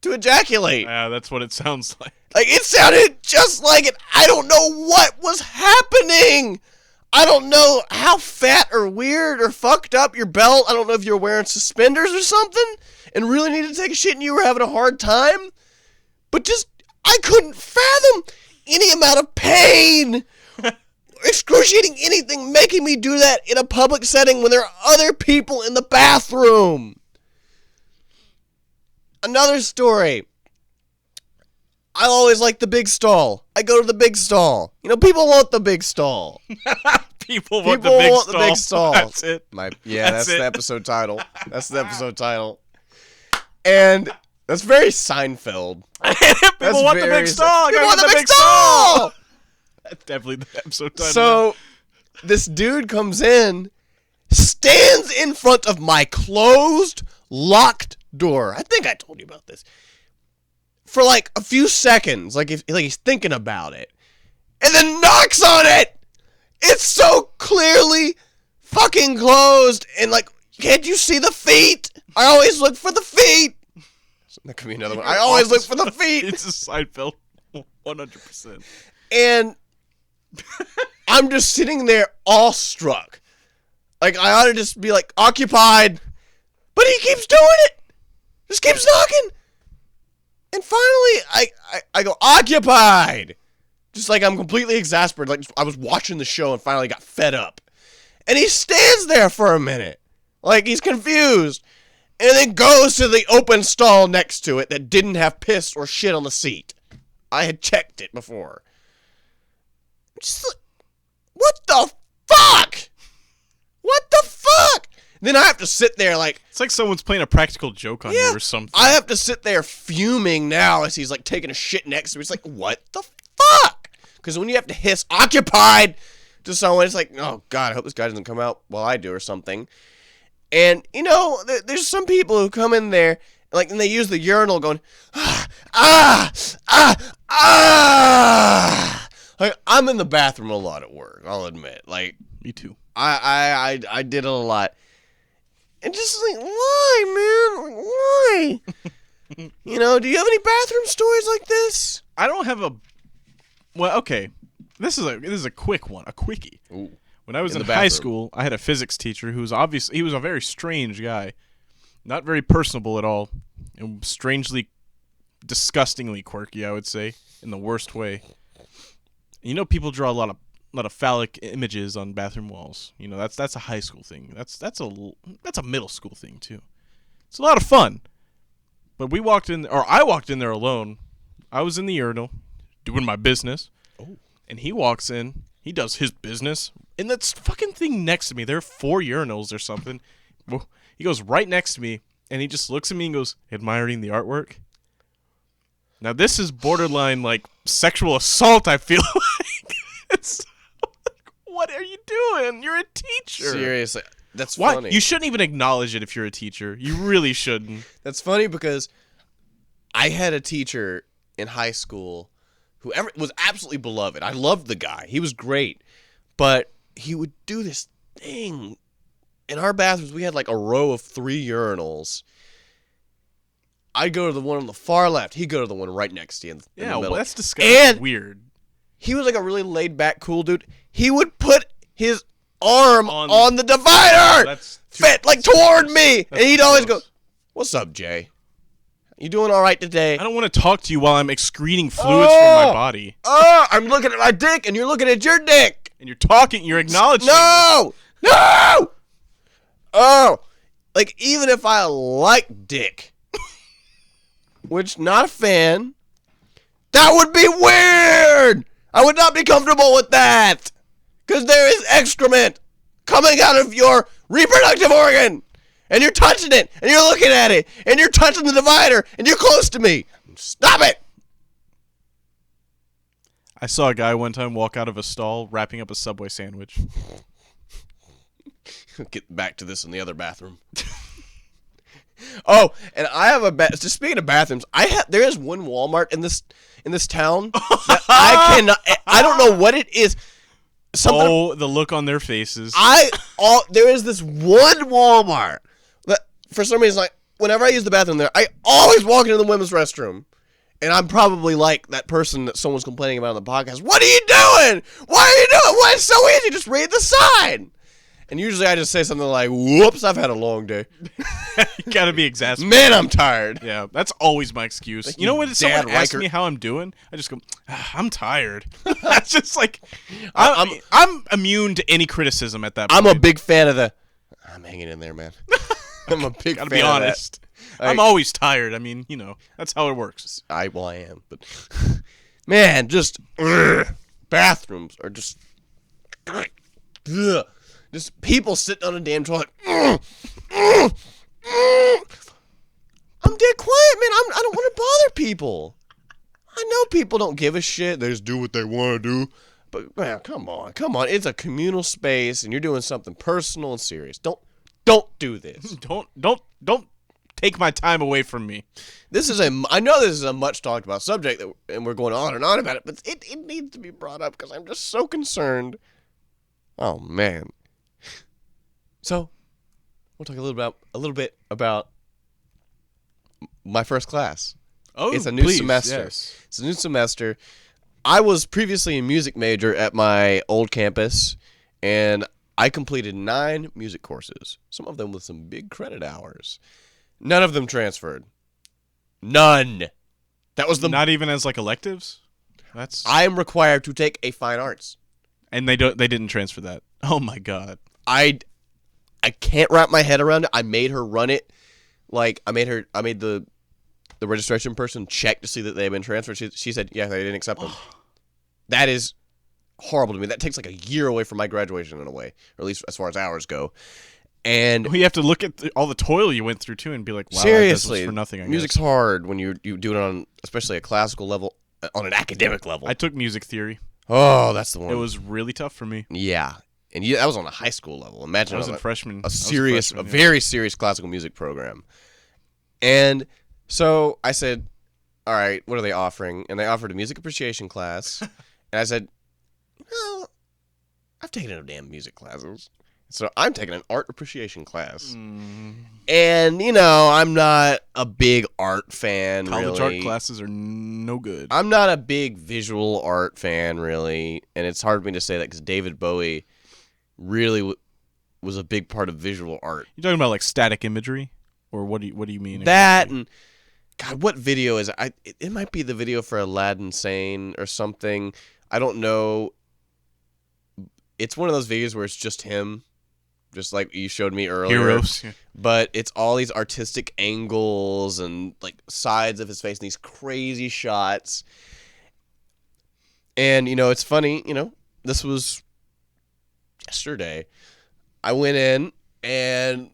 to ejaculate. Yeah, that's what it sounds like. Like, it sounded just like it. I don't know what was happening. I don't know how fat or weird or fucked up your belt. I don't know if you were wearing suspenders or something and really needed to take a shit and you were having a hard time. But just, I couldn't fathom any amount of pain, excruciating anything, making me do that in a public setting when there are other people in the bathroom. Another story. I always like the big stall. I go to the big stall. You know, people want the big stall. People want the big stall. That's it. That's the episode title. That's the episode title. And that's very Seinfeld. People want the big stall. People want the big stall. That's definitely the episode title. So this dude comes in, stands in front of my closed, locked door. I think I told you about this. For like a few seconds, like he's thinking about it, and then knocks on it. It's so clearly fucking closed, and like, can't you see the feet? I always look for the feet. That could be another one. I always look for the feet. It's a Seinfeld, 100%. And I'm just sitting there awestruck. Like, I ought to just be like, occupied. But he keeps doing it. Just keeps knocking. And finally, I go, occupied. Just like I'm completely exasperated. Like, I was watching the show and finally got fed up. And he stands there for a minute. Like, he's confused. And then goes to the open stall next to it that didn't have piss or shit on the seat. I had checked it before. Just like, what the fuck? What the fuck? Then I have to sit there like... It's like someone's playing a practical joke on you or something. I have to sit there fuming now as he's like taking a shit next to me. It's like, what the fuck? Because when you have to hiss occupied to someone, it's like, oh God, I hope this guy doesn't come out while I do or something. And, you know, there's some people who come in there, like, and they use the urinal going, Like, I'm in the bathroom a lot at work, I'll admit. Like, me too. I did it a lot. And just like, why, man? Like, why? You know, do you have any bathroom stories like this? I don't have a... Well, okay. This is a quick one, a quickie. Ooh. When I was in high school, I had a physics teacher who was obviously... He was a very strange guy. Not very personable at all. And strangely, disgustingly quirky, I would say. In the worst way. You know, people draw a lot of phallic images on bathroom walls. You know, that's a high school thing. That's a middle school thing too. It's a lot of fun. But I walked in there alone. I was in the urinal doing my business. Oh. And he walks in, he does his business, and that fucking thing next to me, there are 4 urinals or something. He goes right next to me and he just looks at me and goes, admiring the artwork. Now this is borderline like sexual assault, I feel like. It's what are you doing? You're a teacher. Seriously, that's Why? funny. You shouldn't even acknowledge it if you're a teacher. You really shouldn't. That's funny because I had a teacher in high school who was absolutely beloved. I loved the guy. He was great. But he would do this thing. In our bathrooms, we had like a row of 3 urinals. I'd go to the one on the far left. He'd go to the one right next to you in the middle. Well, that's disgusting. And weird. He was like a really laid-back, cool dude. He would put his arm on the divider, toward me, and he'd always go, "What's up, Jay? You doing all right today?" I don't want to talk to you while I'm excreting fluids from my body. I'm looking at my dick, and you're looking at your dick. And you're talking, you're acknowledging. No! Oh, like, even if I like dick, which, not a fan, that would be weird! I would not be comfortable with that! Because there is excrement coming out of your reproductive organ! And you're touching it! And you're looking at it! And you're touching the divider! And you're close to me! Stop it! I saw a guy one time walk out of a stall wrapping up a Subway sandwich. Get back to this in the other bathroom. Oh, and I have just speaking of bathrooms, there is one Walmart in this town that I don't know what it is. The look on their faces. There is this one Walmart that for some reason, like, whenever I use the bathroom there, I always walk into the women's restroom. And I'm probably like that person that someone's complaining about on the podcast. What are you doing? Why are you doing? Why it's so easy? Just read the sign. And usually I just say something like, whoops, I've had a long day. You gotta be exasperated. Man, I'm tired. Yeah, that's always my excuse. Like you know when someone asks Riker. me how I'm doing, I just go, I'm tired. That's just like, I'm immune to any criticism at that point. I'm a big fan of I'm hanging in there, man. I'm a big fan Gotta be honest. of that. I'm always tired. I mean, you know, that's how it works. I am. But, man, just, bathrooms are just, just people sitting on a damn toilet. I'm dead quiet, man. I don't want to bother people. I know people don't give a shit. They just do what they want to do. But, man, come on. It's a communal space, and you're doing something personal and serious. Don't do this. Don't take my time away from me. I know this is a much talked about subject, and we're going on and on about it, but it needs to be brought up because I'm just so concerned. Oh man. So, we'll talk a little bit about my first class. Oh, it's a new semester. Yes. It's a new semester. I was previously a music major at my old campus, and I completed 9 music courses, some of them with some big credit hours. None of them transferred. None. That was Not even as like electives? I am required to take a fine arts. And they didn't transfer that. Oh my god. I can't wrap my head around it. I made her run it. Like I made the registration person check to see that they had been transferred. She said, yeah, they didn't accept them. That is horrible to me. That takes like a year away from my graduation in a way, or at least as far as hours go. And you have to look at all the toil you went through too, and be like, "Wow, seriously, this was for nothing." I music's guess. hard when you do it on, especially a classical level, on an academic level. I took music theory. Oh, that's the one. It was really tough for me. Yeah, and that was on a high school level. Imagine I was a freshman. A very serious classical music program. And so I said, "All right, what are they offering?" And they offered a music appreciation class, and I said, "Well, I've taken no damn music classes." So I'm taking an art appreciation class. And, I'm not a big art fan, College really. art classes are no good. I'm not a big visual art fan, really. And it's hard for me to say that because David Bowie really was a big part of visual art. You talking about like static imagery? Or what do you mean? That exactly? and, God, what video is it? It might be the video for Aladdin Sane or something. I don't know. It's one of those videos where it's just him. Just like you showed me earlier. Heroes. Yeah. But it's all these artistic angles and like sides of his face and these crazy shots. And, it's funny, this was yesterday. I went in and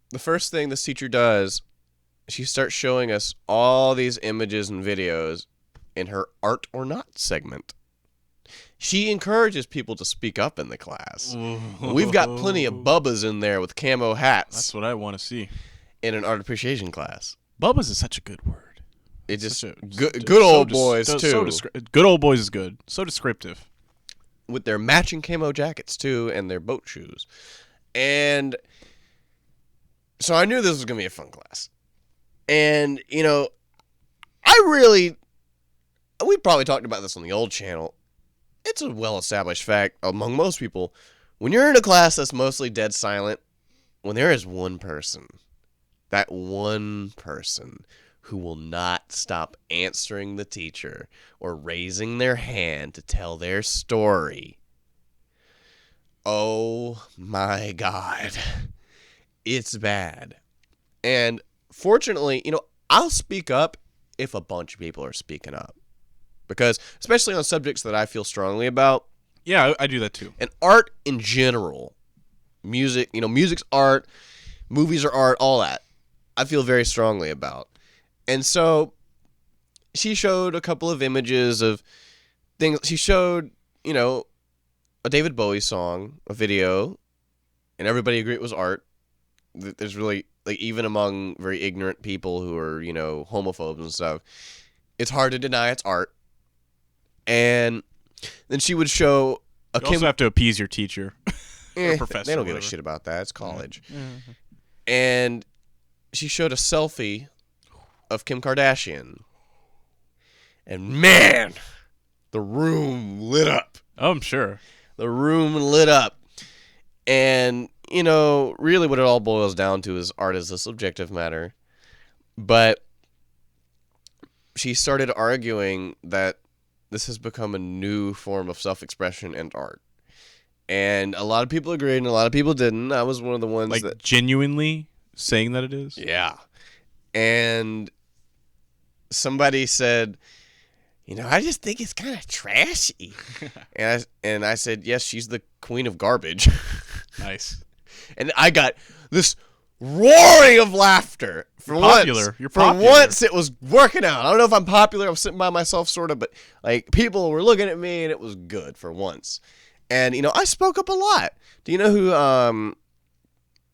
the first thing this teacher does, she starts showing us all these images and videos in her Art or Not segment. She encourages people to speak up in the class. We've got plenty of bubbas in there with camo hats. That's what I want to see. In an art appreciation class. Bubbas is such a good word. It's just good old boys, too. Good old boys is good. So descriptive. With their matching camo jackets, too, and their boat shoes. And so I knew this was going to be a fun class. And, we probably talked about this on the old channel. It's a well-established fact among most people. When you're in a class that's mostly dead silent, when there is one person, that one person who will not stop answering the teacher or raising their hand to tell their story, oh my God, it's bad. And fortunately, I'll speak up if a bunch of people are speaking up. Because, especially on subjects that I feel strongly about. Yeah, I do that too. And art in general. Music, music's art. Movies are art, all that. I feel very strongly about. And so, she showed a couple of images of things. She showed, a David Bowie song, a video. And everybody agreed it was art. There's really, like, even among very ignorant people who are, homophobes and stuff. It's hard to deny it's art. And then she would show You also have to appease your teacher or professor. They don't give a shit about that. It's college. Mm-hmm. And she showed a selfie of Kim Kardashian. And man, the room lit up. Oh, I'm sure. The room lit up. And, really what it all boils down to is art is a subjective matter. But she started arguing that this has become a new form of self-expression and art. And a lot of people agreed and a lot of people didn't. I was one of the ones that... genuinely saying that it is? Yeah. And somebody said, I just think it's kind of trashy. and I said, yes, she's the queen of garbage. Nice. And I got this roaring of laughter. You're popular. Once it was working out. I don't know if I'm popular. I was sitting by myself sort of, but like people were looking at me and it was good for once. And, I spoke up a lot. Do you know who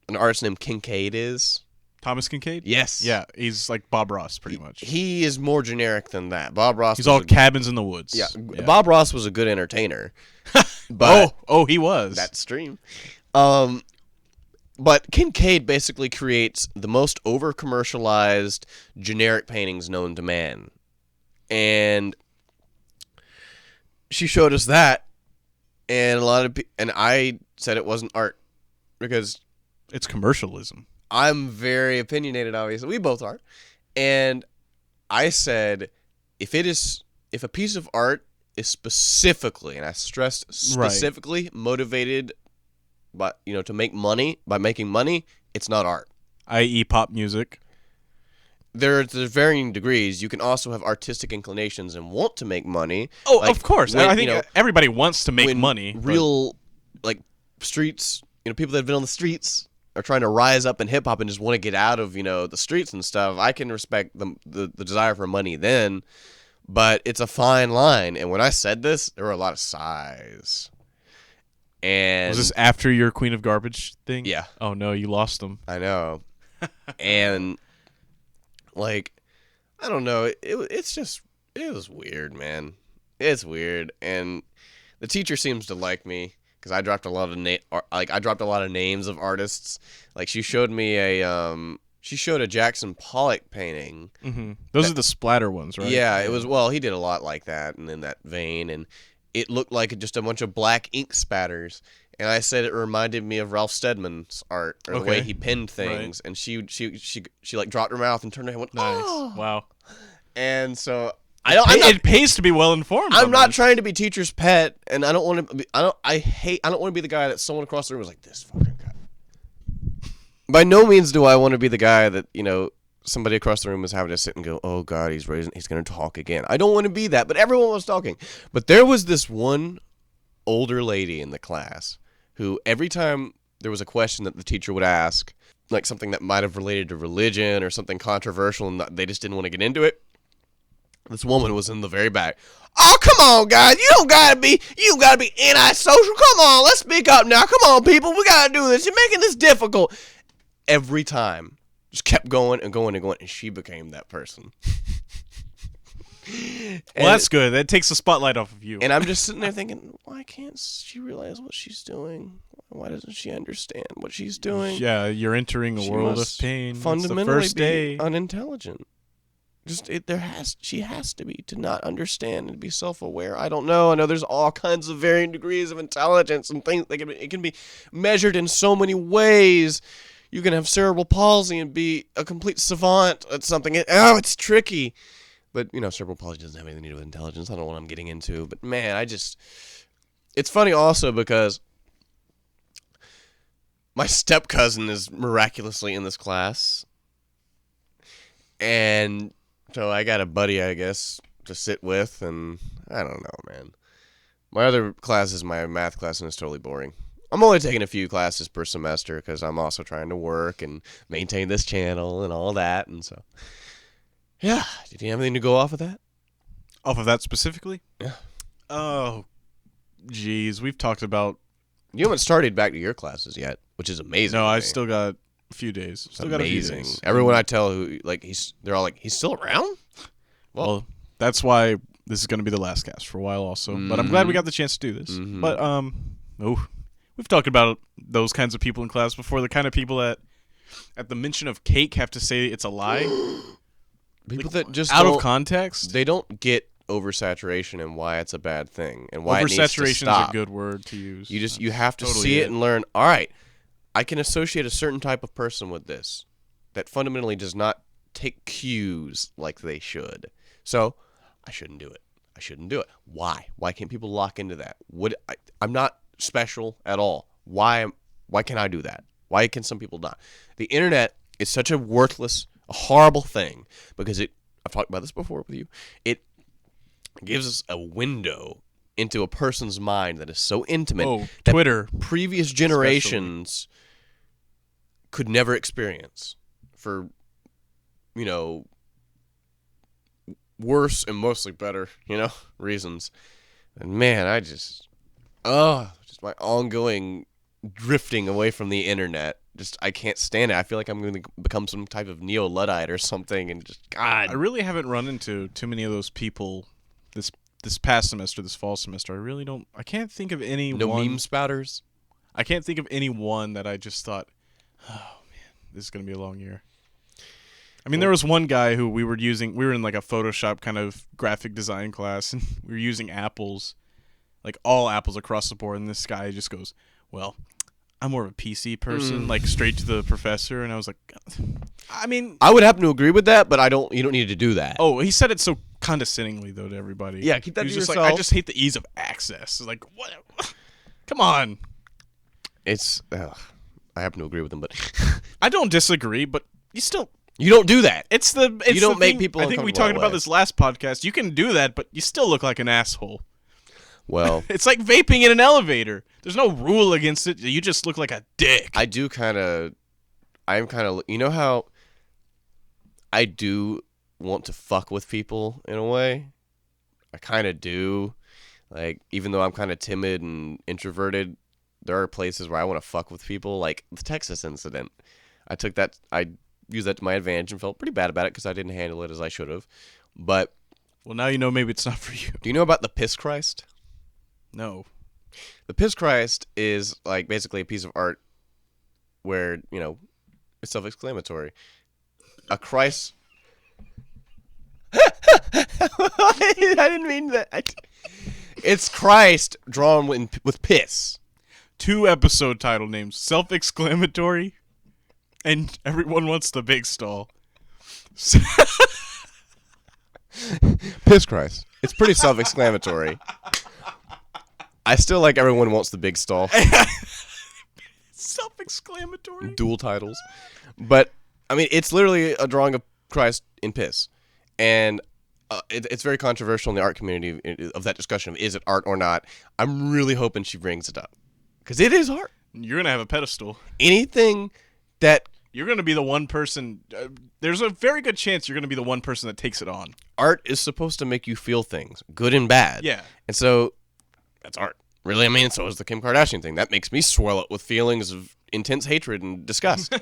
an artist named Kincaid is? Thomas Kincaid? Yes. Yeah, he's like Bob Ross, pretty much. He is more generic than that. Bob Ross. He's all cabins in the woods. Yeah. Bob Ross was a good entertainer. But he was. That stream. But Kincaid basically creates the most over-commercialized generic paintings known to man. And she showed us that, and and I said it wasn't art because it's commercialism. I'm very opinionated, obviously. We both are. And I said if a piece of art is specifically, and I stressed specifically, motivated by to make money, by making money, it's not art. I.e. pop music. There's varying degrees. You can also have artistic inclinations and want to make money. Oh, like, of course. I think everybody wants to make money. Real, like, streets, people that have been on the streets are trying to rise up in hip-hop and just want to get out of, the streets and stuff. I can respect the desire for money then, but it's a fine line. And when I said this, there were a lot of sighs. And was this after your Queen of Garbage thing? Yeah. Oh, no, you lost them. I know. And... like, I don't know. It was weird, man. It's weird, and the teacher seems to like me because I dropped a lot of names of artists. Like she showed me a Jackson Pollock painting. Mm-hmm. Those are the splatter ones, right? Yeah, it was. Well, he did a lot like that, and in that vein, and it looked like just a bunch of black ink spatters. And I said it reminded me of Ralph Steadman's art, or the way he penned things. Right. And she like dropped her mouth and turned her head and went, nice. Oh. Wow. And so it pays to be well informed. I'm not trying to be teacher's pet, and I don't want to be. I don't want to be the guy that someone across the room was like, this fucking guy. By no means do I want to be the guy that somebody across the room is having to sit and go, oh God, he's going to talk again. I don't want to be that, but everyone was talking. But there was this one older lady in the class who every time there was a question that the teacher would ask, like something that might have related to religion or something controversial and they just didn't want to get into it, this woman was in the very back. Oh, come on, guys. You gotta be antisocial. Come on, let's speak up now. Come on, people. We gotta do this. You're making this difficult. Every time. Just kept going and going and going, and she became that person. Well, that's good. That takes the spotlight off of you. And I'm just sitting there thinking, why can't she realize what she's doing? Why doesn't she understand what she's doing? Yeah, you're entering a world of pain. Fundamentally, it's the first day. Be unintelligent. She has to be to not understand and be self-aware. I don't know. I know there's all kinds of varying degrees of intelligence and things. It can be measured in so many ways. You can have cerebral palsy and be a complete savant at something. It's tricky. But, cerebral palsy doesn't have anything to do with intelligence. I don't know what I'm getting into. But, man, it's funny also because my step-cousin is miraculously in this class. And so I got a buddy, I guess, to sit with. And I don't know, man. My other class is my math class, and it's totally boring. I'm only taking a few classes per semester because I'm also trying to work and maintain this channel and all that. And so... yeah. Did you have anything to go off of that? Off of that specifically? Yeah. Oh, geez. We've talked about... you haven't started back to your classes yet, which is amazing. No, I still got a few days. Still got amazing. A few days. Everyone I tell who, they're all like, he's still around? Well, that's why this is going to be the last cast for a while also. Mm-hmm. But I'm glad we got the chance to do this. Mm-hmm. But, we've talked about those kinds of people in class before. The kind of people that, at the mention of cake, have to say it's a lie. People that just out of context, they don't get oversaturation and why it's a bad thing and why it needs to stop. Oversaturation is a good word to use. You have to see it and learn. All right, I can associate a certain type of person with this that fundamentally does not take cues like they should. So I shouldn't do it. Why? Why can't people lock into that? I'm not special at all. Why can't I do that? Why can some people not? The internet is such a worthless, a horrible thing because I've talked about this before with you. It gives us a window into a person's mind that is so intimate that Twitter previous generations could never experience for, worse and mostly better, reasons. And man, just my ongoing drifting away from the internet I can't stand it. I feel like I'm going to become some type of neo-Luddite or something, and just God. I really haven't run into too many of those people this past semester, this fall semester. I really don't. I can't think of any No one. meme spouters. I can't think of any one that I just thought, oh man, this is gonna be a long year. I mean, there was one guy who we were in like a Photoshop kind of graphic design class, and we were using apples, like all apples across the board, and this guy just goes, well, I'm more of a PC person, like straight to the professor, and I was like, I mean, I would happen to agree with that, but you don't need to do that. oh, he said it so condescendingly though to everybody. Yeah, keep that He was to just yourself. like, I just hate the ease of access. It's like, what? Come on. It's I happen to agree with him, but I don't disagree, but you still. you don't do that. It's the. It's You don't the make thing, people I think we uncomfortable talked that about way. this last podcast. You can do that, but you still look like an asshole. Well, It's like vaping in an elevator. There's no rule against it. You just look like a dick. I do kind of. I'm kind of. You know how I do want to fuck with people in a way? I kind of do. Like, even though I'm kind of timid and introverted, there are places where I want to fuck with people. Like the Texas incident. I used that to my advantage and felt pretty bad about it because I didn't handle it as I should have. But Well, now you know maybe it's not for you. do you know about the Piss Christ? No. The Piss Christ is like basically a piece of art where, it's self-exclamatory. A Christ. I didn't mean that. It's Christ drawn with piss. 2 episode title names: self-exclamatory, and everyone wants the big stall. Piss Christ. It's pretty self-exclamatory. I still like everyone wants the big stall. Self-exclamatory. Dual titles. But, I mean, it's literally a drawing of Christ in piss. And it's very controversial in the art community of that discussion of is it art or not. I'm really hoping she brings it up. Because it is art. You're gonna have a pedestal. Anything that You're gonna be the one person. There's a very good chance you're gonna be the one person that takes it on. art is supposed to make you feel things, good and bad. Yeah. And so, that's art. Really, I mean, so is the Kim Kardashian thing. That makes me swell up with feelings of intense hatred and disgust.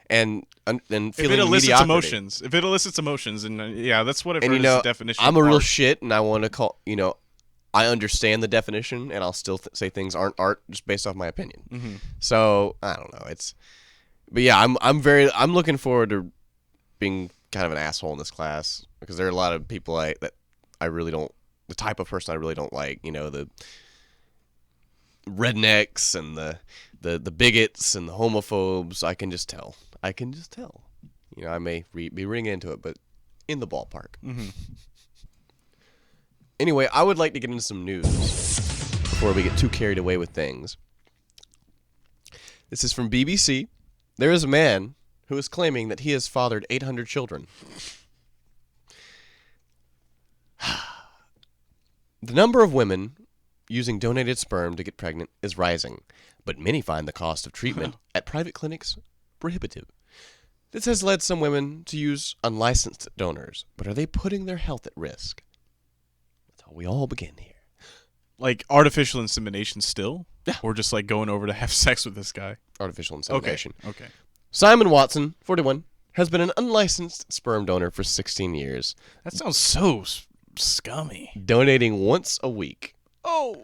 and feeling If it elicits mediocrity. emotions, and yeah, that's what it And is. The definition. I'm of a real art. shit, and I want to call, I understand the definition, and I'll still say things aren't art just based off my opinion. Mm-hmm. So I don't know. But yeah, I'm looking forward to being kind of an asshole in this class because there are a lot of people that I really don't, the type of person I really don't like. The rednecks and the bigots and the homophobes. I can just tell. I may be reading into it, but in the ballpark. Mm-hmm. Anyway, I would like to get into some news before we get too carried away with things. This is from BBC. There is a man who is claiming that he has fathered 800 children. The number of women using donated sperm to get pregnant is rising, but many find the cost of treatment at private clinics prohibitive. This has led some women to use unlicensed donors, but are they putting their health at risk? That's how we all begin here. Like artificial insemination still? Yeah. Or just like going over to have sex with this guy? Artificial insemination. Okay. Simon Watson, 41, has been an unlicensed sperm donor for 16 years, That sounds so scummy. donating once a week. Oh.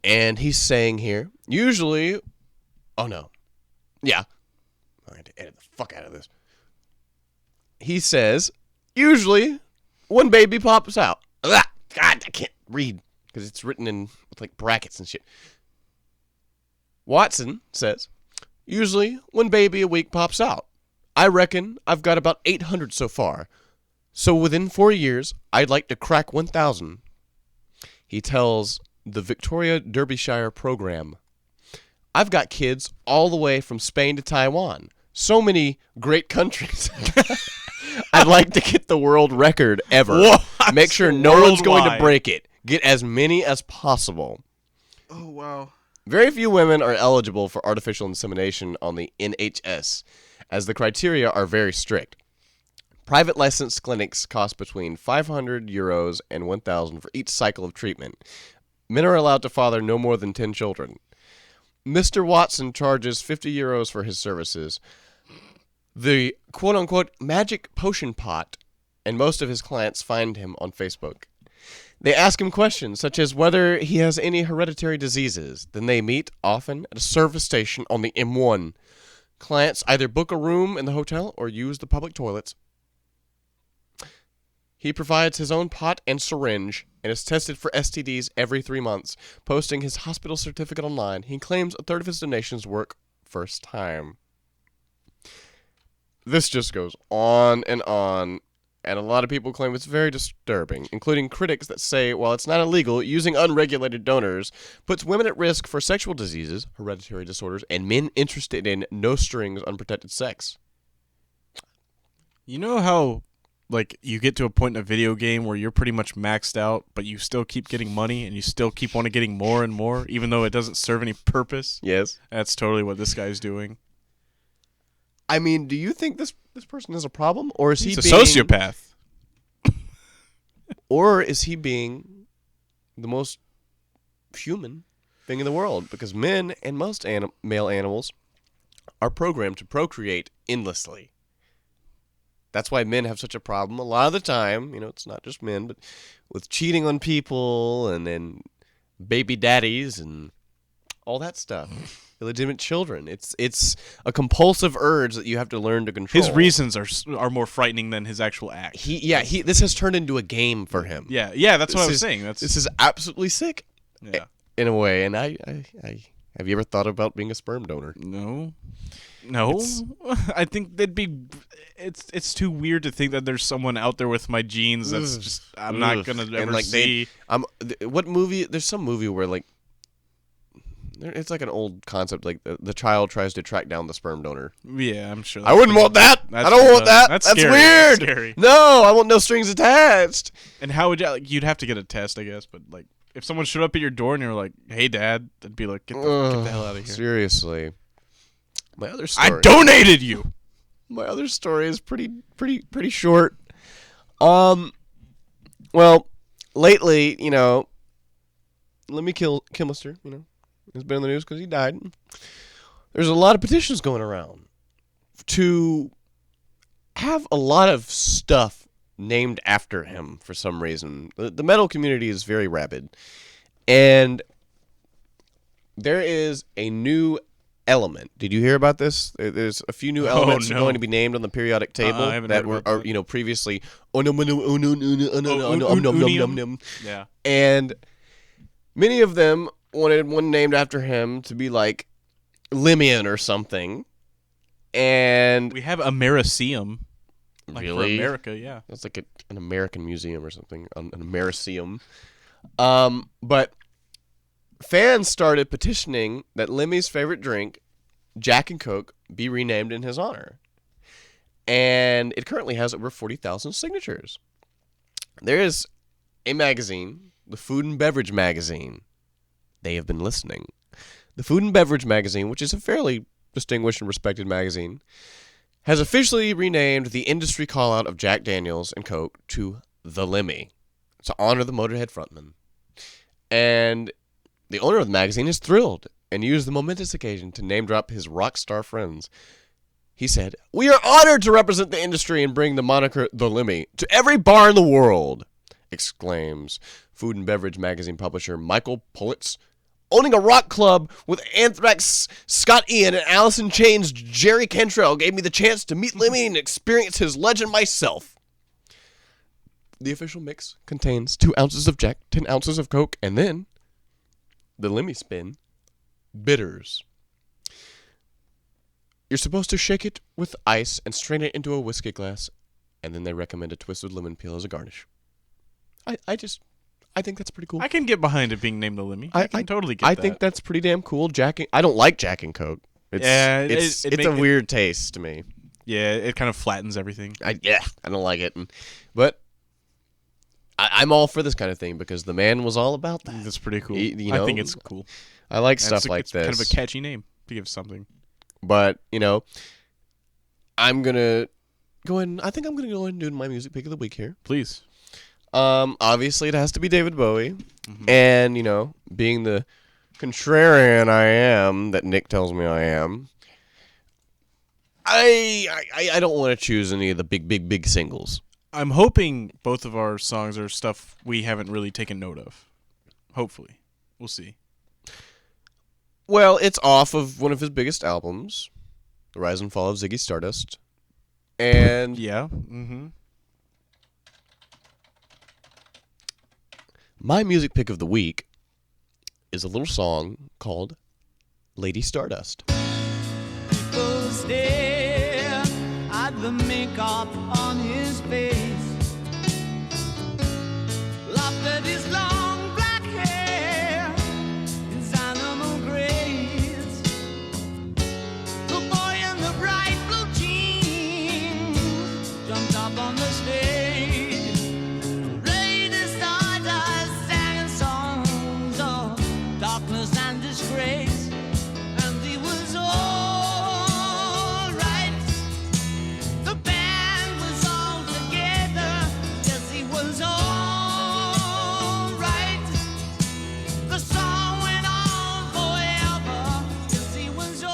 And he's saying here, usually, oh no, yeah, I had to edit the fuck out of this. He says, usually, one baby pops out. God, I can't read because it's written in with like brackets and shit. Watson says, usually, one baby a week pops out. I reckon I've got about 800 so far. So within 4 years, I'd like to crack 1,000. He tells the Victoria Derbyshire program, I've got kids all the way from Spain to Taiwan. So many great countries. I'd like to get the world record ever. Whoa, Make sure no one's going to worldwide. break it. Get as many as possible. Oh, wow. Very few women are eligible for artificial insemination on the NHS, as the criteria are very strict. Private licensed clinics cost between €500 and $1,000 for each cycle of treatment. Men are allowed to father no more than 10 children. Mr. Watson charges 50 euros for his services. The quote-unquote magic potion pot, and most of his clients find him on Facebook. They ask him questions such as whether he has any hereditary diseases. Then they meet, often, at a service station on the M1. Clients either book a room in the hotel or use the public toilets. He provides his own pot and syringe and is tested for STDs every 3 months. Posting his hospital certificate online, he claims a third of his donations work first time. This just goes on, and a lot of people claim it's very disturbing, including critics that say, while it's not illegal, using unregulated donors puts women at risk for sexual diseases, hereditary disorders, and men interested in no-strings, unprotected sex. You know how, like, you get to a point in a video game where you're pretty much maxed out, but you still keep getting money, and you still keep wanting getting more and more, even though it doesn't serve any purpose? Yes. That's totally what this guy's doing. I mean, do you think this person has a problem, or is He's a sociopath? Or is he being the most human thing in the world? Because men and most male animals are programmed to procreate endlessly. That's why men have such a problem a lot of the time. You know, it's not just men, but with cheating on people and then baby daddies and all that stuff. Illegitimate children. It's a compulsive urge that you have to learn to control. His reasons are more frightening than his actual act. This has turned into a game for him. Yeah, that's what I was saying. This is absolutely sick. Yeah. In a way, and I have you ever thought about being a sperm donor? No. I think that'd be. It's too weird to think that there's someone out there with my genes that's just I'm not gonna ever see. What movie? There's some movie where like. It's like an old concept, like the child tries to track down the sperm donor. Yeah, I'm sure. I wouldn't want that. I don't want that. That's scary. weird. That's scary. No, I want no strings attached. And how would you? Like, you'd have to get a test, I guess. But like, if someone showed up at your door and you're like, "Hey, Dad," I'd be like, "Get the hell out of here." Seriously. My other story. I donated you. My other story is pretty short. Well, lately, you know, Lemmy Kilmister, you know. He's been in the news because he died. There's a lot of petitions going around to have a lot of stuff named after him for some reason. The metal community is very rabid. And there is a new element. Did you hear about this? There's a few new elements going to be named on the periodic table that were previously Yeah. And many of them wanted one named after him to be like Limian or something. And we have Americium. Like really? For America, yeah. That's like an American museum or something. An Americium. But fans started petitioning that Lemmy's favorite drink, Jack and Coke, be renamed in his honor. And it currently has over 40,000 signatures. There is a magazine, the Food and Beverage Magazine. They have been listening. The Food and Beverage Magazine, which is a fairly distinguished and respected magazine, has officially renamed the industry call-out of Jack Daniels and Coke to The Lemmy to honor the Motorhead frontman. And the owner of the magazine is thrilled and used the momentous occasion to name-drop his rock star friends. He said, "We are honored to represent the industry and bring the moniker The Lemmy to every bar in the world," exclaims Food and Beverage Magazine publisher Michael Pulitz. "Owning a rock club with Anthrax Scott Ian and Alice in Chains Jerry Cantrell gave me the chance to meet Lemmy and experience his legend myself." The official mix contains 2 ounces of Jack, 10 ounces of Coke, and then the Lemmy spin, bitters. You're supposed to shake it with ice and strain it into a whiskey glass, and then they recommend a twist of lemon peel as a garnish. I think that's pretty cool. I can get behind it being named the Lemmy. I can totally get that. I think that's pretty damn cool. I don't like Jack and Coke. It's a weird taste to me. Yeah, it kind of flattens everything. I don't like it. But I'm all for this kind of thing because the man was all about that. That's pretty cool. I think it's cool. I like stuff like it's this. Kind of a catchy name to give something. But, I'm going to go ahead and I think I'm going to go ahead and do my music pick of the week here. Please. Obviously it has to be David Bowie. Mm-hmm. And, being the contrarian I am, that Nick tells me I am, I don't want to choose any of the big singles. I'm hoping both of our songs are stuff we haven't really taken note of. Hopefully. We'll see. Well, it's off of one of his biggest albums, The Rise and Fall of Ziggy Stardust. And yeah. Mm-hmm. My music pick of the week is a little song called Lady Stardust. People stare at the makeup on his face, laughed at his long black hair, his animal grace. The boy in the bright blue jeans jumped up on the stage. Lady Stardust sang songs of darkness and disgrace, and he was all right. The band was all together, yes, he was all right. The song went on forever, yes, he was all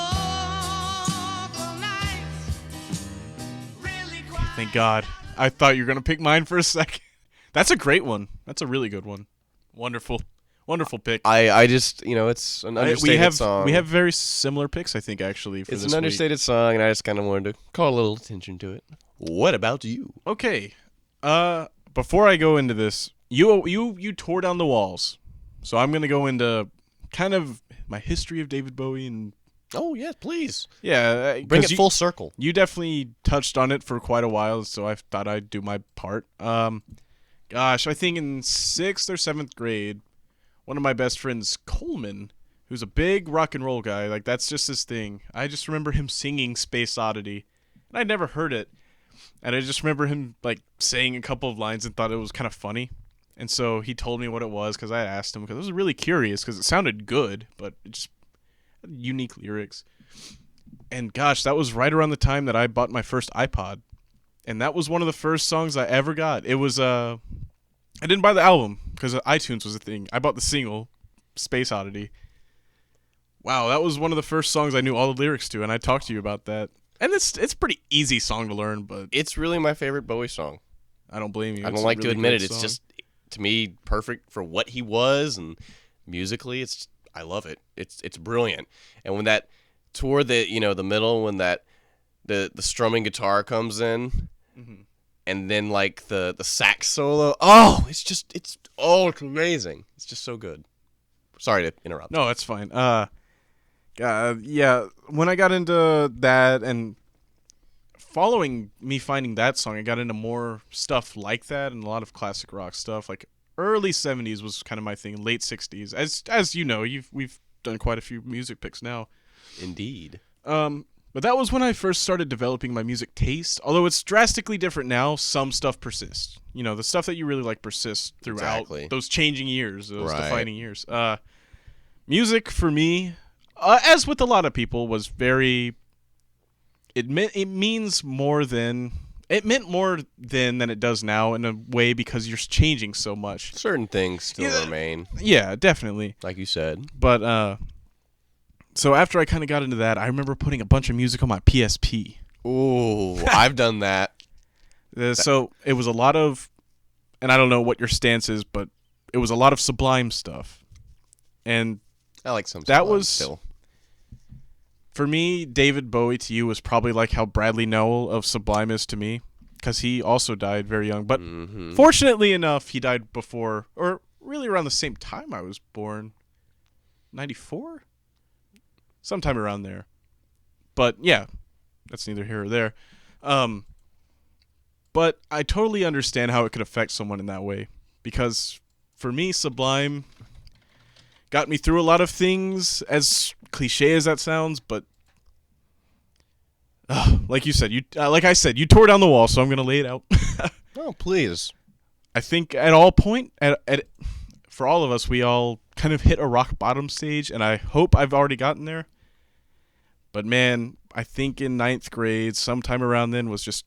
night. Really quiet. Thank God. I thought you were going to pick mine for a second. That's a great one. That's a really good one. Wonderful. Wonderful pick. I just, it's an understated song. We have very similar picks, I think, actually, for It's this an understated song, and I just kind of wanted to call a little attention to it. What about you? week. Okay. Before I go into this, you tore down the walls. So I'm going to go into kind of my history of David Bowie and Oh, yes, please. yeah, Bring 'cause it full circle. You definitely touched on it for quite a while, so I thought I'd do my part. Gosh, I think in 6th or 7th grade, one of my best friends, Coleman, who's a big rock and roll guy, like that's just his thing. I just remember him singing Space Oddity, and I'd never heard it. And I just remember him like saying a couple of lines and thought it was kind of funny. And so he told me what it was because I asked him because I was really curious because it sounded good, but it just had unique lyrics. And gosh, that was right around the time that I bought my first iPod. And that was one of the first songs I ever got. It was I didn't buy the album because iTunes was a thing. I bought the single, Space Oddity. Wow, that was one of the first songs I knew all the lyrics to, and I talked to you about that. And it's a pretty easy song to learn, but It's really my favorite Bowie song. I don't blame you. I It's don't a like to really admit good it. It's song. just, to me, perfect for what he was, and musically, I love it. It's brilliant. And when that toward the middle, when that the strumming guitar comes in, and then like the sax solo, it's amazing. It's just so good. Sorry to interrupt. No, that's fine. Yeah, when I got into that and following me finding that song, I got into more stuff like that and a lot of classic rock stuff. Like early 70s was kind of my thing, late 60s. As you know, we've done quite a few music picks now. Indeed. But that was when I first started developing my music taste. Although it's drastically different now, some stuff persists. The stuff that you really like persists throughout Exactly. those changing years, those Right. defining years. Music for me, as with a lot of people, was very. It meant more than it does now in a way because you're changing so much. Certain things still Yeah. remain, Yeah, definitely. like you said. But so after I kind of got into that, I remember putting a bunch of music on my PSP. Ooh, I've done that. So it was a lot of, and I don't know what your stance is, but it was a lot of Sublime stuff. And I like some. That Sublime was- still. for me, David Bowie to you was probably like how Bradley Nowell of Sublime is to me, because he also died very young. But fortunately enough, he died before, or really around the same time I was born, 94? Sometime around there. But yeah, that's neither here or there. But I totally understand how it could affect someone in that way. Because for me, Sublime got me through a lot of things, as cliche as that sounds, but like you said, like I said, you tore down the wall, so I'm going to lay it out. Oh, please. I think at all point, for all of us, we all kind of hit a rock bottom stage, and I hope I've already gotten there. But man, I think in 9th grade, sometime around then, was just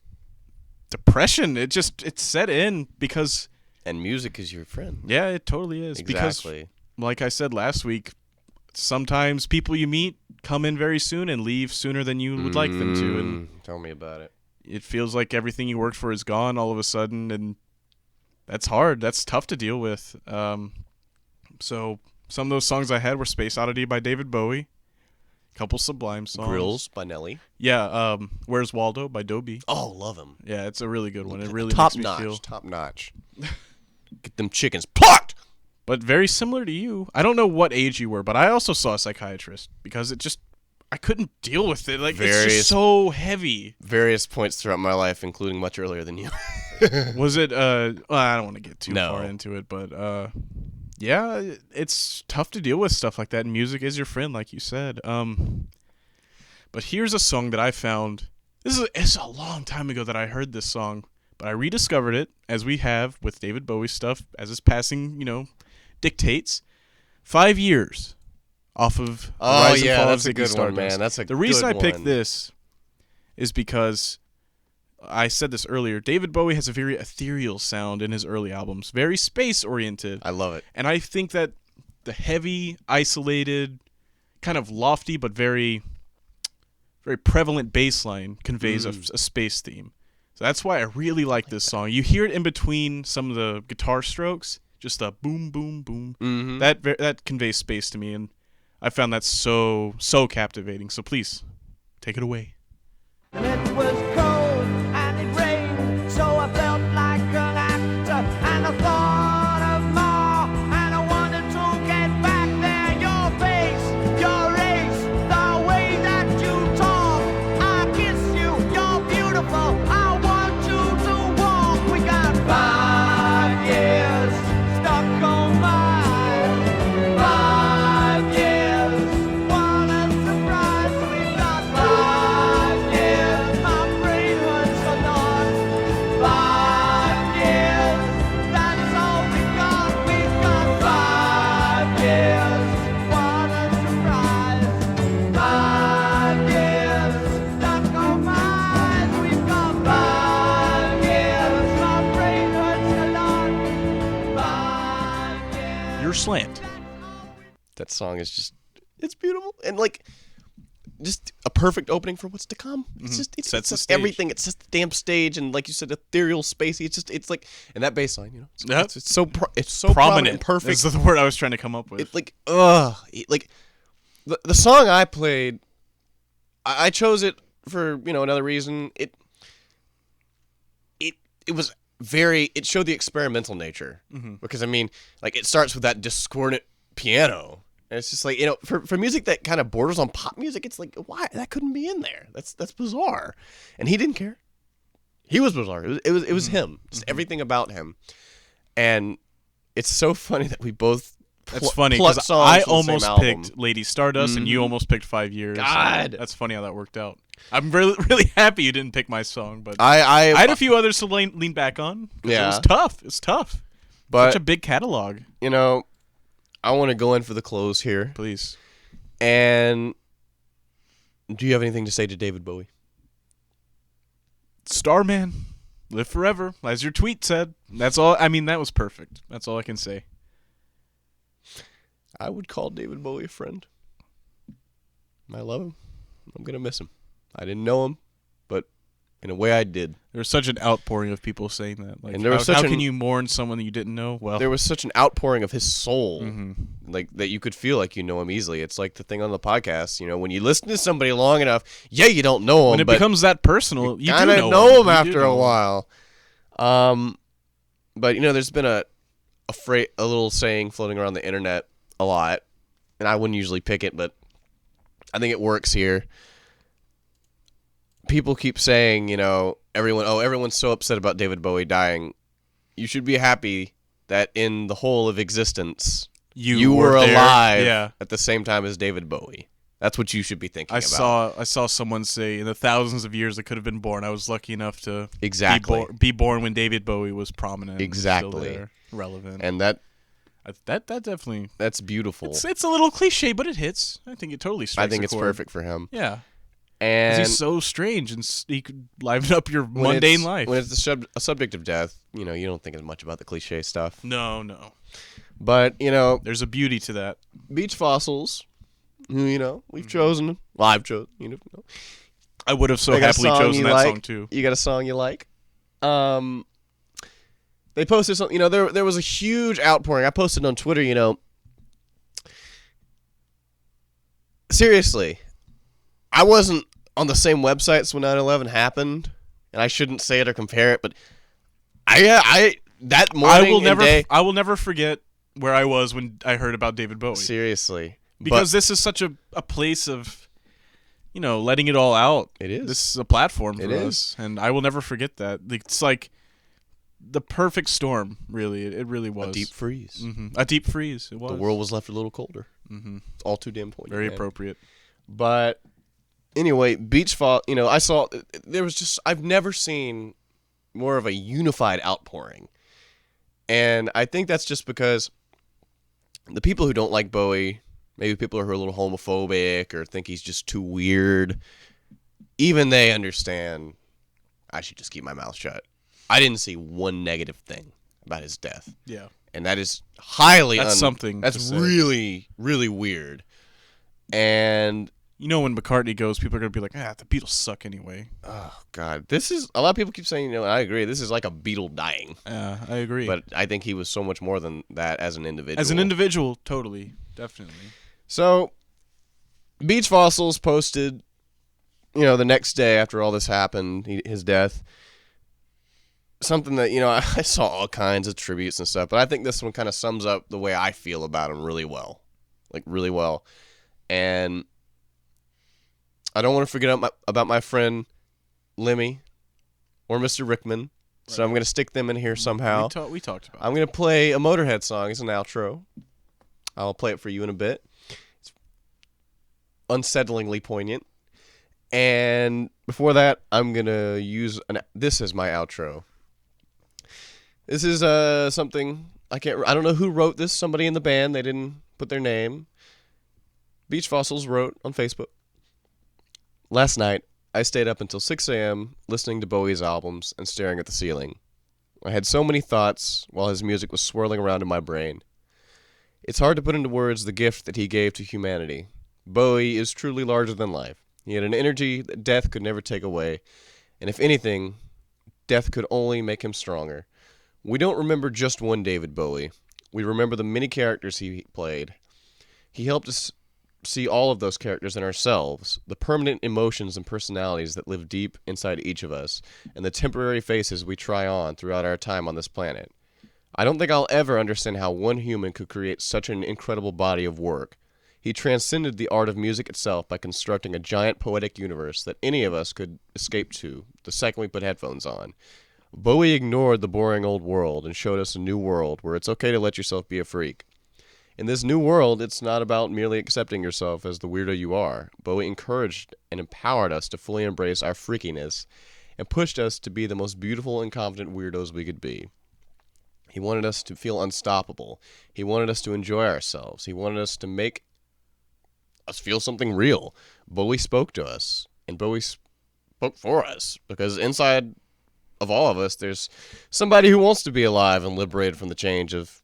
depression. It set in because, And music is your friend. yeah, it totally is. Exactly. Because, like I said last week, sometimes people you meet come in very soon and leave sooner than you would like them to, and Tell me about it. it feels like everything you worked for is gone all of a sudden, and that's hard. That's tough to deal with. So some of those songs I had were Space Oddity by David Bowie, a couple Sublime songs. Grills by Nelly. Yeah, Where's Waldo by Dobie. Oh, love him. Yeah, it's a really good one. It really Top makes me notch. feel... Top notch. Get them chickens plucked. But very similar to you. I don't know what age you were, but I also saw a psychiatrist because I couldn't deal with it. Like, it's just so heavy. Various points throughout my life, including much earlier than you. Was it, well, I don't want to get too No. far into it, but, yeah, it's tough to deal with stuff like that, and music is your friend, like you said. But here's a song that I found. It's a long time ago that I heard this song, but I rediscovered it, as we have with David Bowie stuff, as his passing, dictates. 5 years off of Rise and Fall that's of a Ziggy good Stardust. one, man. That's a The reason I good picked one. this is because I said this earlier. David Bowie has a very ethereal sound in his early albums, very space-oriented. I love it. And I think that the heavy, isolated, kind of lofty but very, very prevalent bass line conveys a space theme. So that's why I really like this song. You hear it in between some of the guitar strokes, just a boom, boom, boom. Mm-hmm. That conveys space to me, and I found that so captivating. So please, take it away. And it was cold and it rained, so I felt like an actor. And I thought of more, and I wanted to get back there. Your face, your race, the way that you talk. I kiss you, you're beautiful. I want you to walk. We got 5 years stuck on mine. 5 years, what a surprise. We got 5 years. My brain hurts a lot. 5 years, that's all we got. We've got 5 years. What a surprise. 5 years, stuck on mine. We've got 5 years. My brain hurts a lot. 5 years. Your slant. That song is it's beautiful. And, like, just a perfect opening for what's to come. It's just, it's Sets the just stage. everything. It's just the damn stage. And, like you said, ethereal, spacey. It's like, and that bass line, Yep. it's so prominent and perfect. Is the word I was trying to come up with. It's like, like the song I played, I chose it for another reason. It was it showed the experimental nature because I mean, like, it starts with that discordant piano, and it's just like, for music that kind of borders on pop music, it's like, why that couldn't be in there? That's bizarre, and he didn't care. He was bizarre. It was him, just everything about him, and it's so funny that we both. That's funny plucked because songs I from the same almost album. picked Lady Stardust and you almost picked 5 Years. God. That's funny how that worked out. I'm really, really happy you didn't pick my song, but I had a few others to lean back on. Yeah. It was tough. It's tough. but Such a big catalog. I want to go in for the close here. Please. And do you have anything to say to David Bowie? Starman, live forever, as your tweet said. That's all. I mean, that was perfect. That's all I can say. I would call David Bowie a friend. I love him. I'm going to miss him. I didn't know him, but in a way I did. There was such an outpouring of people saying that. Like, And there was how such can an- you mourn someone that you didn't know? Well, There was such an outpouring of his soul, Mm-hmm. like, that you could feel like you know him easily. It's like the thing on the podcast, when you listen to somebody long enough, you don't know him, when it but becomes that personal, you kind do of know him You after do a know him. while. But there's been a little saying floating around the internet a lot, and I wouldn't usually pick it, but I think it works here. People keep saying, everyone's so upset about David Bowie dying. You should be happy that in the whole of existence, you were there. alive Yeah. at the same time as David Bowie. That's what you should be thinking I about. saw someone say in the thousands of years that could have been born, I was lucky enough to Exactly. be born when David Bowie was prominent, and Exactly. still there, relevant. And that that definitely that's beautiful. it's a little cliche, but it hits. I think it totally strikes. I think a it's chord. perfect for him. Yeah, 'cause And he's so strange and he could liven up your when mundane it's- life. When it's a subject of death, you don't think as much about the cliche stuff. No, But, there's a beauty to that. Beach Fossils who, we've chosen. Well, I've chosen. I would have so They got a happily song chosen you that like. song too. You got a song you like? They posted something. There was a huge outpouring. I posted on Twitter. Seriously, I wasn't on the same websites when 9/11 happened, and I shouldn't say it or compare it, but that morning I will never forget where I was when I heard about David Bowie. Seriously, Because this is such a place of, letting it all out. It is. This is a platform for It us, and I will never forget that. It's like the perfect storm, really. It really was. a deep freeze. A deep freeze. It was. The world was left a little colder. It's all too damn poignant. Very man. appropriate. But anyway, Beach Fall. I saw there was just I've never seen more of a unified outpouring, and I think that's just because the people who don't like Bowie, maybe people who are a little homophobic or think he's just too weird, even they understand. I should just keep my mouth shut. I didn't see one negative thing about his death. Yeah. And that is highly something That's to say. really, really weird. And When McCartney goes, people are going to be like, the Beatles suck anyway. oh god, this is a lot of people keep saying, and I agree, this is like a Beatle dying. Yeah, I agree. But I think he was so much more than that as an individual. As an individual, totally. Definitely. So Beach Fossils posted, the next day after all this happened, his death, something that, I saw all kinds of tributes and stuff, but I think this one kind of sums up the way I feel about him really well. Like, really well. And I don't want to forget about my friend Lemmy or Mr. Rickman, so I'm going to stick them in here somehow. We talked about I'm going to play a Motorhead song as an outro. I'll play it for you in a bit. It's unsettlingly poignant. And before that, I'm going to use this as my outro. This is something I don't know who wrote this. Somebody in the band, they didn't put their name. Beach Fossils wrote on Facebook. Last night, I stayed up until 6 a.m. listening to Bowie's albums and staring at the ceiling. I had so many thoughts while his music was swirling around in my brain. It's hard to put into words the gift that he gave to humanity. Bowie is truly larger than life. He had an energy that death could never take away, and if anything, death could only make him stronger. We don't remember just one David Bowie. We remember the many characters he played. He helped us see all of those characters in ourselves, the permanent emotions and personalities that live deep inside each of us, and the temporary faces we try on throughout our time on this planet. I don't think I'll ever understand how one human could create such an incredible body of work. He transcended the art of music itself by constructing a giant poetic universe that any of us could escape to the second we put headphones on. Bowie ignored the boring old world and showed us a new world where it's okay to let yourself be a freak. In this new world, it's not about merely accepting yourself as the weirdo you are. Bowie encouraged and empowered us to fully embrace our freakiness and pushed us to be the most beautiful and confident weirdos we could be. He wanted us to feel unstoppable. He wanted us to enjoy ourselves. He wanted us to make us feel something real. Bowie spoke to us, and Bowie spoke for us, because inside of all of us, there's somebody who wants to be alive and liberated from the change of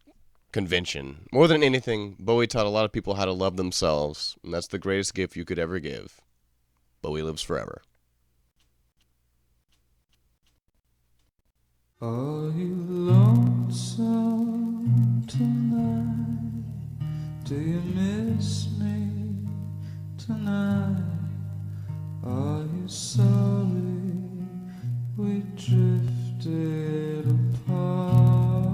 convention. More than anything, Bowie taught a lot of people how to love themselves, and that's the greatest gift you could ever give. Bowie lives forever. Are you lonesome tonight? Do you miss me tonight? Are you sorry we drifted apart?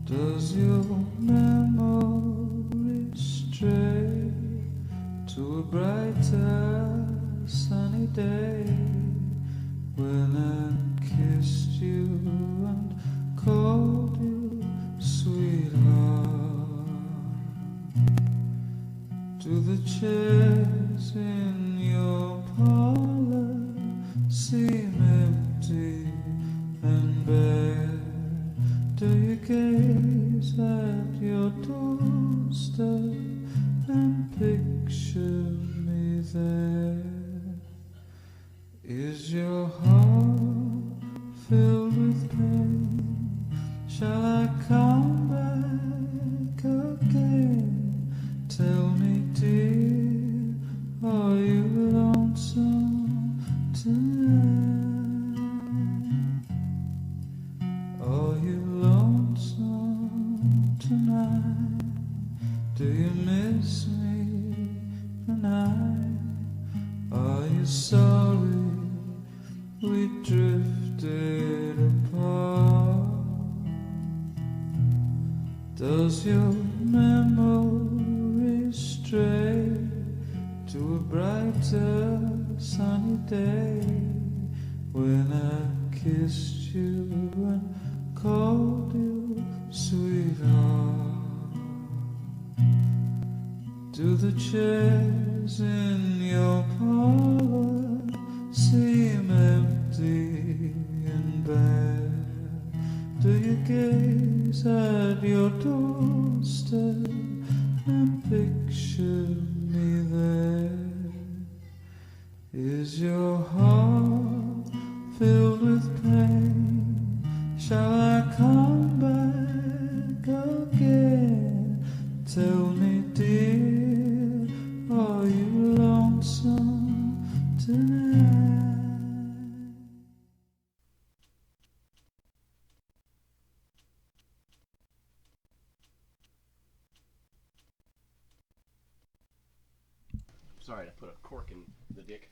Does your memory stray to a brighter sunny day when I kissed you and called you sweetheart? Do the chairs in your parlor seem empty and bare? Do you gaze at your doorstep and picture me there? Is your heart filled with pain? Shall I come back again tonight? Do you miss me tonight? Are you sorry we drifted apart? Does your memory stray to a brighter sunny day when I kissed you and called you sweetheart? Do the chairs in your parlor seem empty and bare? Do you gaze at your doorstep and picture me there? Is your heart filled with pain? Shall I come back again? Tell me, dear, are you lonesome tonight? Sorry to put a cork in the dick.